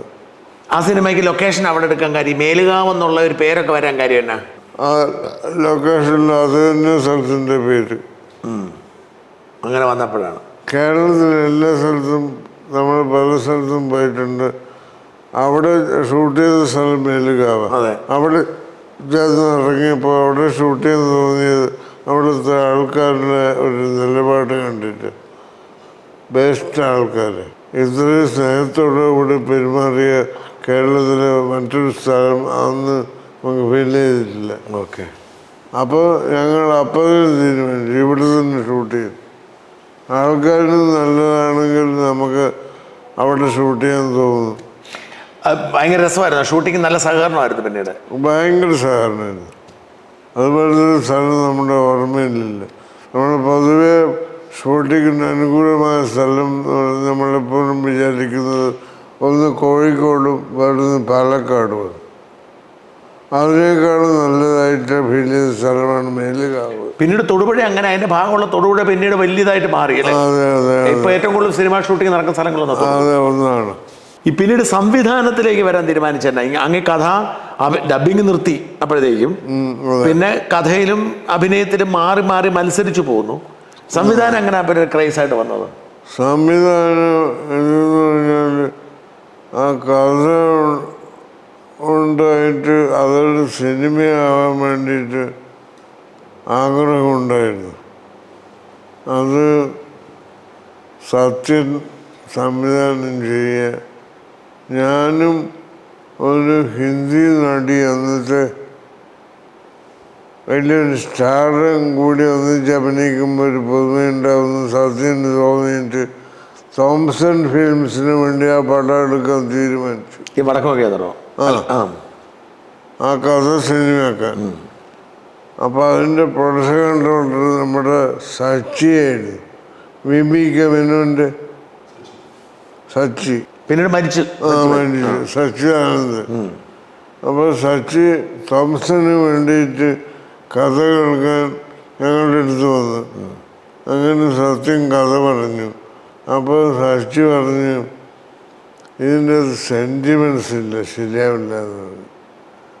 ആ സിനിമയ്ക്ക് ലൊക്കേഷൻ അവിടെ എടുക്കാൻ കാര്യം മേലുകാവ് എന്നുള്ള ഒരു പേരൊക്കെ വരാൻ കാര്യം എന്നാ? ആ ലൊക്കേഷനിൽ അത് തന്നെ സ്ഥലത്തിൻ്റെ പേര് അങ്ങനെ വന്നപ്പോഴാണ്. കേരളത്തിലെ എല്ലാ സ്ഥലത്തും നമ്മൾ പല സ്ഥലത്തും പോയിട്ടുണ്ട്. അവിടെ ഷൂട്ട് ചെയ്ത സ്ഥലം മേലുകാവ്. അവിടെ ചെന്ന് ഇറങ്ങിയപ്പോൾ അവിടെ ഷൂട്ട് ചെയ്ത് തോന്നിയത് അവിടുത്തെ ആൾക്കാരുടെ ഒരു നിലപാട് കണ്ടിട്ട്, ബെസ്റ്റ് ആൾക്കാർ ഇത്രയും സ്നേഹത്തോടു കൂടി പെരുമാറിയ കേരളത്തിലെ മറ്റൊരു സ്ഥലം അന്ന് നമുക്ക് ഫീൽ ചെയ്തിട്ടില്ല. അപ്പോൾ ഞങ്ങൾ അപ്പോഴും തീരുമാനിച്ചു ഇവിടെ തന്നെ ഷൂട്ട് ചെയ്യും. ആൾക്കാരിന് നല്ലതാണെങ്കിൽ നമുക്ക് അവിടെ ഷൂട്ട് ചെയ്യാൻ തോന്നുന്നു. ഭയങ്കര രസമായിരുന്നു ഷൂട്ടിങ്, നല്ല സഹകരണമായിരുന്നു. പിന്നീട് ഭയങ്കര സഹകരണമായിരുന്നു. അതുപോലത്തെ സ്ഥലം നമ്മുടെ ഓർമ്മയിലില്ല. നമ്മൾ പൊതുവെ ഷൂട്ടിങ്ങിന് അനുകൂലമായ സ്ഥലം നമ്മളെപ്പോഴും വിചാരിക്കുന്നത് ഒന്ന് കോഴിക്കോടും വേറൊന്ന് പാലക്കാടും. അതിനേക്കാളും നല്ലതായിട്ട് ഫീൽ ചെയ്ത സ്ഥലമാണ് മേലുകാവ്. പിന്നീട് തൊടുപുഴ അങ്ങനെ അതിന്റെ ഭാഗമുള്ള തൊടുപുഴ പിന്നീട് വലിയതായിട്ട് മാറി അല്ലേ? അതെ അതെ ഇപ്പൊ ഏറ്റവും കൂടുതൽ സിനിമ ഷൂട്ടിംഗ് നടക്കുന്ന സ്ഥലങ്ങളൊന്നും അതെ ഒന്നാണ്. ഈ പിന്നീട് സംവിധാനത്തിലേക്ക് വരാൻ തീരുമാനിച്ചെന്നെ അങ്ങ് കഥ ഡബിങ് നിർത്തി അപ്പോഴത്തേക്കും പിന്നെ കഥയിലും അഭിനയത്തിലും മാറി മാറി മത്സരിച്ചു പോകുന്നു. സംവിധാനം എങ്ങനെ പിന്നെ ക്രൈസ് ആയിട്ട് വന്നത്? സംവിധാനം എന്ന് പറഞ്ഞാൽ ആ കഥ ഉണ്ടായിട്ട് അതൊരു സിനിമയാവാൻ വേണ്ടിയിട്ട് ആഗ്രഹമുണ്ടായിരുന്നു. അത് സത്യൻ സംവിധാനം ചെയ്യുക, ഞാനും ഒരു ഹിന്ദി നടി അന്നത്തെ വലിയൊരു സ്റ്റാറും കൂടി ഒന്നിച്ച് അഭിനയിക്കുമ്പോൾ ഒരു പുതുമയുണ്ടാവുന്ന സത്യന് തോന്നിയിട്ട് തോംസൺ ഫിലിംസിന് വേണ്ടി ആ പടം എടുക്കാൻ തീരുമാനിച്ചു. ഈ വടക്കൊക്കെ ആ കഥ സിനിമയാക്കാൻ. അപ്പോൾ അതിൻ്റെ പ്രൊഡക്ഷൻ കൺട്രോളർ നമ്മുടെ സച്ചിയായിരുന്നു, വിമിക മെനുവിൻ്റെ സച്ചി. പിന്നീട് മരിച്ചു. സച്ചിദാനന്ദ്. അപ്പോൾ സച്ചി തോംസന് വേണ്ടിയിട്ട് കഥ കേൾക്കാൻ ഞങ്ങളുടെ അടുത്ത് വന്നു. അങ്ങനെ സത്യം കഥ പറഞ്ഞു. അപ്പോൾ സച്ചി പറഞ്ഞു ഇതിൻ്റെ സെൻറ്റിമെൻറ്റ്സ് ഇല്ല, ശരിയാവില്ല എന്ന് പറഞ്ഞു.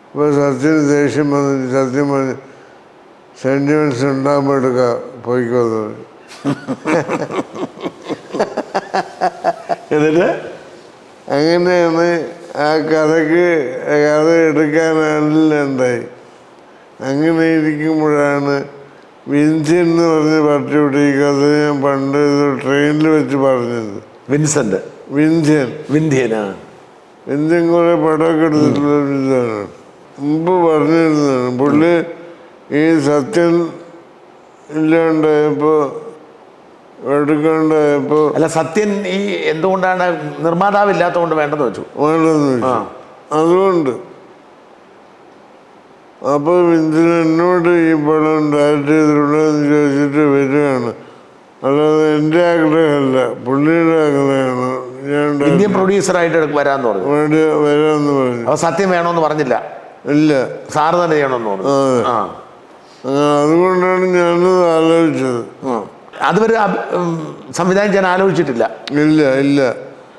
അപ്പോൾ സത്യന് ദേഷ്യം വന്നിട്ട് സത്യം പറഞ്ഞു സെൻറ്റിമെൻറ്റ്സ് ഉണ്ടാകുമ്പോൾ എടുക്കാം, പോയിക്കോന്ന് പറഞ്ഞു. എന്നിട്ട് അങ്ങനെയാണ് ആ കഥ എടുക്കാനാളില്ല ഉണ്ടായി. അങ്ങനെ ഇരിക്കുമ്പോഴാണ് വിൻസെൻ്റ് എന്ന് പറഞ്ഞ പാർട്ടിയോട് ഈ കഥ ഞാൻ പണ്ട് ട്രെയിനിൽ വെച്ച് പറഞ്ഞത്. വിൻസെൻ്റ് വിന്ധ്യൻ കുറേ പടമൊക്കെ എടുത്തിട്ടുള്ള ഇതാണ് മുമ്പ് പറഞ്ഞിരുന്നതാണ്. പുള്ളി ഈ സത്യൻ ഇല്ലാണ്ടായപ്പോൾ എടുക്കാണ്ടായപ്പോൾ അല്ല സത്യൻ ഈ എന്തുകൊണ്ടാണ് നിർമ്മാതാവില്ലാത്തതുകൊണ്ട് വേണ്ടെന്ന് വെച്ചു. അതുകൊണ്ട് അപ്പോൾ വിന്ധ്യൻ എന്നോട് ഈ പടം ഡയറക്റ്റ് ചെയ്തിട്ടുണ്ടെന്ന് ചോദിച്ചിട്ട് വരികയാണ്. അല്ലാതെ എൻ്റെ ആഗ്രഹമല്ല, പുള്ളിയുടെ ആഗ്രഹമാണ്. ഞാൻ ഇന്ത്യൻ പ്രൊഡ്യൂസറായിട്ട് വരാമെന്ന് പറഞ്ഞു. വരാമെന്ന് പറഞ്ഞു. അപ്പോൾ സത്യം വേണമെന്ന് പറഞ്ഞില്ല. ഇല്ല, സാറ് തന്നെ ചെയ്യണമെന്ന് പറഞ്ഞു. അതുകൊണ്ടാണ് ഞാനത് ആലോചിച്ചത്. അതുവരെ സംവിധാനം ഞാൻ ആലോചിച്ചിട്ടില്ല. ഇല്ല.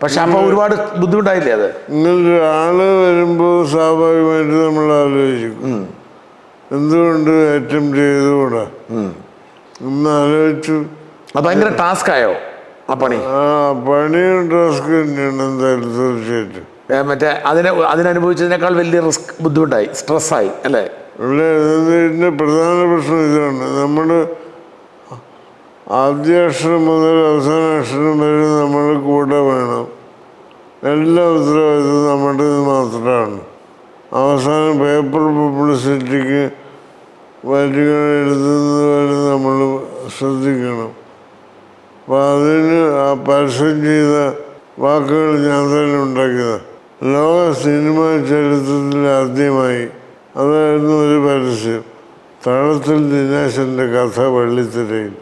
പക്ഷെ അപ്പോൾ ഒരുപാട് ബുദ്ധിമുട്ടായില്ലേ അത്? ഇങ്ങനൊരു ആള് വരുമ്പോൾ സ്വാഭാവികമായിട്ട് നമ്മൾ ആലോചിക്കും എന്തുകൊണ്ട് അറ്റംപ്റ്റ് ചെയ്തുകൂടാ എന്ന് ആലോചിച്ചു. അത് ഭയങ്കര ടാസ്ക് ആയോ ആ പണി? പണിയും ടാസ്ക് തന്നെയാണ് എന്തായാലും, തീർച്ചയായിട്ടും. മറ്റേ അതിനനുഭവിച്ചതിനേക്കാൾ വലിയ റിസ്ക്, ബുദ്ധിമുട്ടായി, സ്ട്രെസ്സായി അല്ലേ? ഇതിൻ്റെ പ്രധാന പ്രശ്നം ഇതാണ്, നമ്മൾ ആദ്യ അക്ഷരം മുതൽ അവസാന അക്ഷരം വരെ നമ്മൾ കൂടെ വേണം. എല്ലാ ഉത്തരവാദിത്വം നമ്മുടെ മാത്രമാണ്. അവസാനം പേപ്പർ പബ്ലിസിറ്റിക്ക് വരികൾ എഴുതുന്നത് വരെ നമ്മൾ ശ്രദ്ധിക്കണം. അപ്പം അതിന് ആ പരസ്യം ചെയ്ത വാക്കുകൾ ഞാൻ തന്നെ ഉണ്ടാക്കിയതാണ്. ലോക സിനിമാ ചരിത്രത്തിൽ ആദ്യമായി അതായിരുന്നു ഒരു പരസ്യം, തളത്തിൽ ദിനേശൻ്റെ കഥ വെള്ളിത്തിരയിൽ.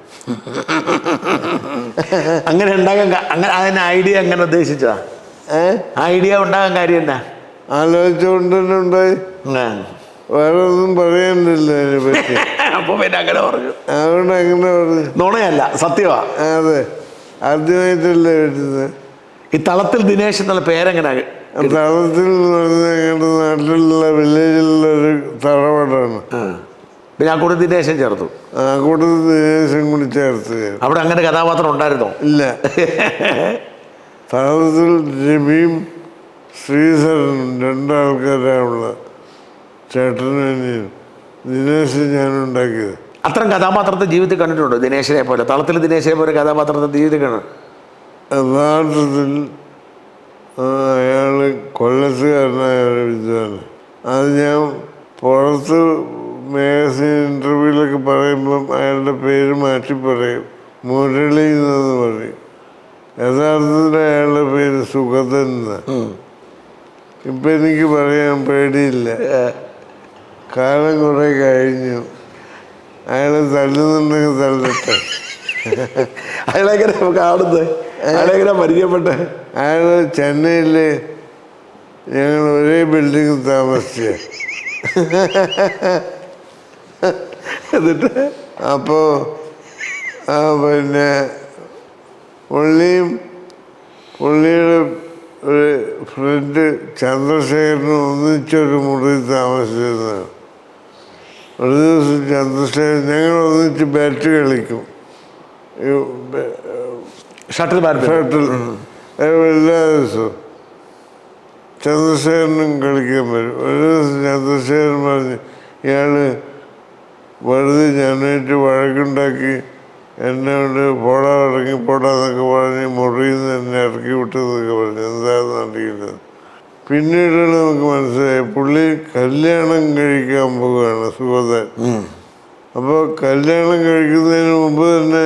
അങ്ങനെ ഉണ്ടാകാൻ അതിന് ഐഡിയ എങ്ങനെ ഉദ്ദേശിച്ചതാ? ഐഡിയ ഉണ്ടാകാൻ കാര്യം എന്നാ? ആലോചിച്ചുകൊണ്ട് തന്നെ ഉണ്ടായി, വേറെ ഒന്നും പറയാനില്ല അതിനെ പറ്റി. അപ്പൊ പിന്നെ അങ്ങനെ പറഞ്ഞു. അതുകൊണ്ട് അങ്ങനെ പറഞ്ഞു. നുണയല്ല, സത്യമാ. അതെ, ആദ്യമായിട്ടല്ലേ വരുന്നത്. ഈ തളത്തിൽ ദിനേശ് എന്നുള്ള പേരെങ്ങനെ? തളത്തിൽ എന്ന് പറഞ്ഞാൽ ഞങ്ങളുടെ നാട്ടിലുള്ള വില്ലേജിലുള്ള ഒരു തറവാടാണ്. പിന്നെ ആ കൂടെ ദിനേശൻ ചേർത്തു. ആ കൂട്ടത്തിൽ ദിനേശൻ കൂടി ചേർത്ത്. അവിടെ അങ്ങനെ കഥാപാത്രം ഉണ്ടായിരുന്നോ? ഇല്ല. തളത്തിൽ രവിയും ശ്രീധരനും രണ്ടാൾക്കാരാണുള്ള, ചേട്ടനും ദിനേശ് ഞാനുണ്ടാക്കിയത്. അത്തരം കഥാപാത്രത്തെ ജീവിതത്തിൽ കണ്ടിട്ടുണ്ടോ? ദിനേശനെ പോലെ, തളത്തിൽ ദിനേശനെ പോലെ കഥാപാത്രത്തെ ജീവിതത്തിൽ കാണാൻ? യഥാർത്ഥത്തിൽ അയാൾ കൊല്ലത്തുകാരനായ ഒരു വിദ്വാന്. അത് ഞാൻ പുറത്ത് മാഗസിൻ ഇൻ്റർവ്യൂവിലൊക്കെ പറയുമ്പം അയാളുടെ പേര് മാറ്റി പറയും, മുരളി എന്ന് പറയും. യഥാർത്ഥത്തിൽ അയാളുടെ പേര് സുഗതൻ എന്നാണ്. ഇപ്പം എനിക്ക് പറയാൻ പേടിയില്ല, കാലം കുറേ കഴിഞ്ഞു. അയാൾ തല്ലുന്നുണ്ടെങ്കിൽ തല്ലട്ടെ. അയാളെങ്ങനെ കാണുന്നത്? അയാളെങ്ങനെ പരിചയപ്പെട്ടെ? അയാൾ ചെന്നൈയിൽ ഞങ്ങൾ ഒരേ ബിൽഡിങ്ങിൽ താമസിച്ച. എന്നിട്ട് അപ്പോൾ പിന്നെ പുള്ളിയുടെ ഒരു ഫ്രണ്ട് ചന്ദ്രശേഖരനും ഒന്നിച്ചൊരു മുറി താമസിച്ചിരുന്നതാണ്. ഒരു ദിവസം ചന്ദ്രശേഖരൻ ഞങ്ങൾ ഒന്നിച്ച് ബാറ്റ് കളിക്കും, ഷട്ടിൽ എല്ലാ ദിവസവും ചന്ദ്രശേഖരനും കളിക്കാൻ വരും. ഒരു ദിവസം ചന്ദ്രശേഖരൻ പറഞ്ഞ് ഇയാൾ വെറുതെ ഞാനായിട്ട് വഴക്കുണ്ടാക്കി എന്നെ കൊണ്ട് പോടാന്നൊക്കെ പറഞ്ഞ് മുറിയിൽ നിന്ന് എന്നെ ഇറക്കി വിട്ടതെന്നൊക്കെ പറഞ്ഞു. എന്താണെന്ന് അറിയില്ല. പിന്നീടാണ് നമുക്ക് മനസ്സിലായി പുള്ളി കല്യാണം കഴിക്കാൻ പോവുകയാണ്, സുഗതൻ. അപ്പോൾ കല്യാണം കഴിക്കുന്നതിന് മുമ്പ് തന്നെ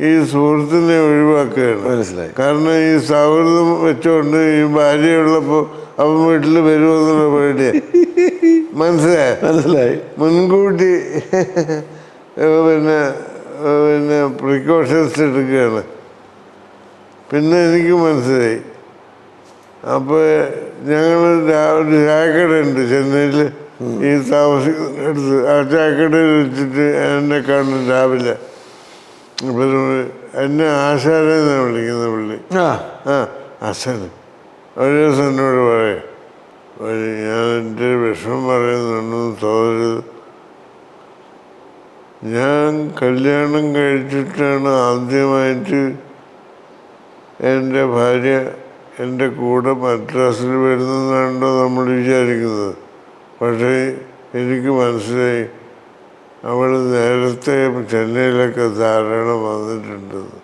ഈ സുഹൃത്തിനെ ഒഴിവാക്കുകയാണ്. മനസ്സിലായി. കാരണം ഈ സൗഹൃദം വെച്ചുകൊണ്ട് ഈ ഭാര്യയുള്ളപ്പോൾ അവൻ വീട്ടിൽ വരുമെന്നുള്ള പേടിയാ. മനസ്സിലായി. മുൻകൂട്ടി പിന്നെ പ്രിക്കോഷൻസ് എടുക്കുകയാണ്. പിന്നെ എനിക്ക് മനസ്സിലായി. അപ്പോൾ ഞങ്ങൾ ഒരു ചായക്കടയുണ്ട് ചെന്നൈയിൽ, ഈ താമസിക്കുന്നിടത്ത്. ആ ചായക്കടയിൽ വെച്ചിട്ട് എന്നെ കാണും രാവിലെ. എന്നെ ആശാനെന്നാണ് വിളിക്കുന്നത് പുള്ളി. ആശാന്. ഒരു ദിവസം എന്നോട് പറയാം, ഞാൻ എൻ്റെ വിഷമം പറയുന്നുണ്ടെന്ന് തോന്നരുത്. ഞാൻ കല്യാണം കഴിച്ചിട്ടാണ് ആദ്യമായിട്ട് എൻ്റെ ഭാര്യ എൻ്റെ കൂടെ മദ്രാസിൽ വരുന്നതാണല്ലോ നമ്മൾ വിചാരിക്കുന്നത്. പക്ഷേ എനിക്ക് മനസ്സിലായി അവൾ നേരത്തെ ചെന്നൈയിലൊക്കെ ധാരാളം വന്നിട്ടുണ്ടെന്ന്.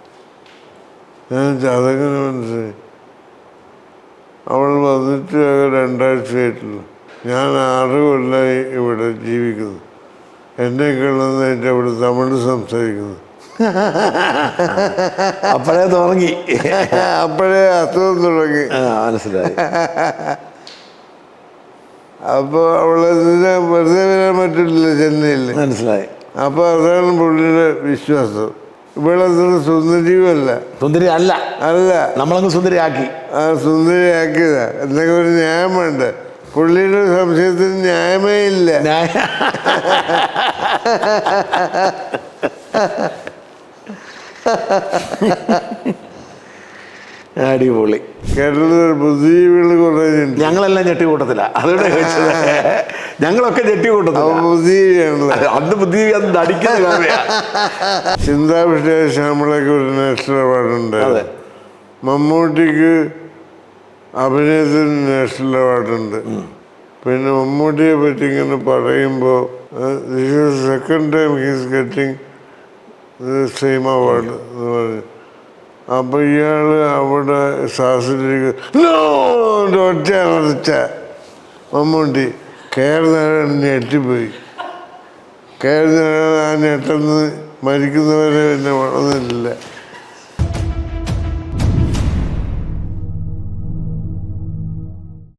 അതങ്ങനെ മനസ്സിലായി. അവൾ വന്നിട്ട് 2 ആഴ്ചയായിട്ടുള്ളൂ. ഞാൻ 6 കൊല്ലമായി ഇവിടെ ജീവിക്കുന്നു. എന്നെ കാണുന്നതായിട്ട് അവിടെ തമിഴ് സംസാരിക്കുന്നു. അപ്പോഴേ തുടങ്ങി. അപ്പോഴേ അസുഖം തുടങ്ങി. മനസ്സിലായി. അപ്പോൾ അവളെ വെറുതെ വരാൻ പറ്റില്ല ചെന്നൈയിൽ. മനസ്സിലായി. അപ്പോൾ അതാണ് പുള്ളിയുടെ വിശ്വാസം. ഇവളത്ര സുന്ദരിയുമല്ല. സുന്ദരി അല്ല. നമ്മളങ്ങ് സുന്ദരിയാക്കി. സുന്ദരിയാക്കിയതാ. എന്തൊക്കെ ഒരു ന്യായം വേണ്ട. പുള്ളിയുടെ സംശയത്തിന് ന്യായമേ ഇല്ല. അടിപൊളി. കേരളത്തിൽ ബുദ്ധിജീവികൾ കുറേ ഞങ്ങളെല്ലാം ഞെട്ടി കൂട്ടത്തില്ല. അതുകൊണ്ട് ചോദിച്ചത്. ഞങ്ങളൊക്കെ ഞെട്ടി കൂട്ടത്തില്ല. ബുദ്ധിജീവിയാണല്ലോ. അന്ന് ബുദ്ധിജീവി അത് നടിക്കുന്ന ചിന്താവിഷയ ശ്യാമളയ്ക്ക് ഒരു നാഷണൽ അവാർഡുണ്ട്. മമ്മൂട്ടിക്ക് അഭിനയത്തിന് നാഷണൽ അവാർഡുണ്ട്. പിന്നെ മമ്മൂട്ടിയെ പറ്റി ഇങ്ങനെ പറയുമ്പോൾ this is second time he's getting same award എന്ന് പറഞ്ഞു. അപ്പോൾ ഇയാൾ അവിടെ ശ്വാസത്തിലേക്ക് ഒറ്റ അടച്ച മമ്മൂട്ടി കേരളം ഞെട്ടിപ്പോയി. കേരളം ആ ഞെട്ടെന്ന് മരിക്കുന്നവരെ പിന്നെ വളർന്നിട്ടില്ല.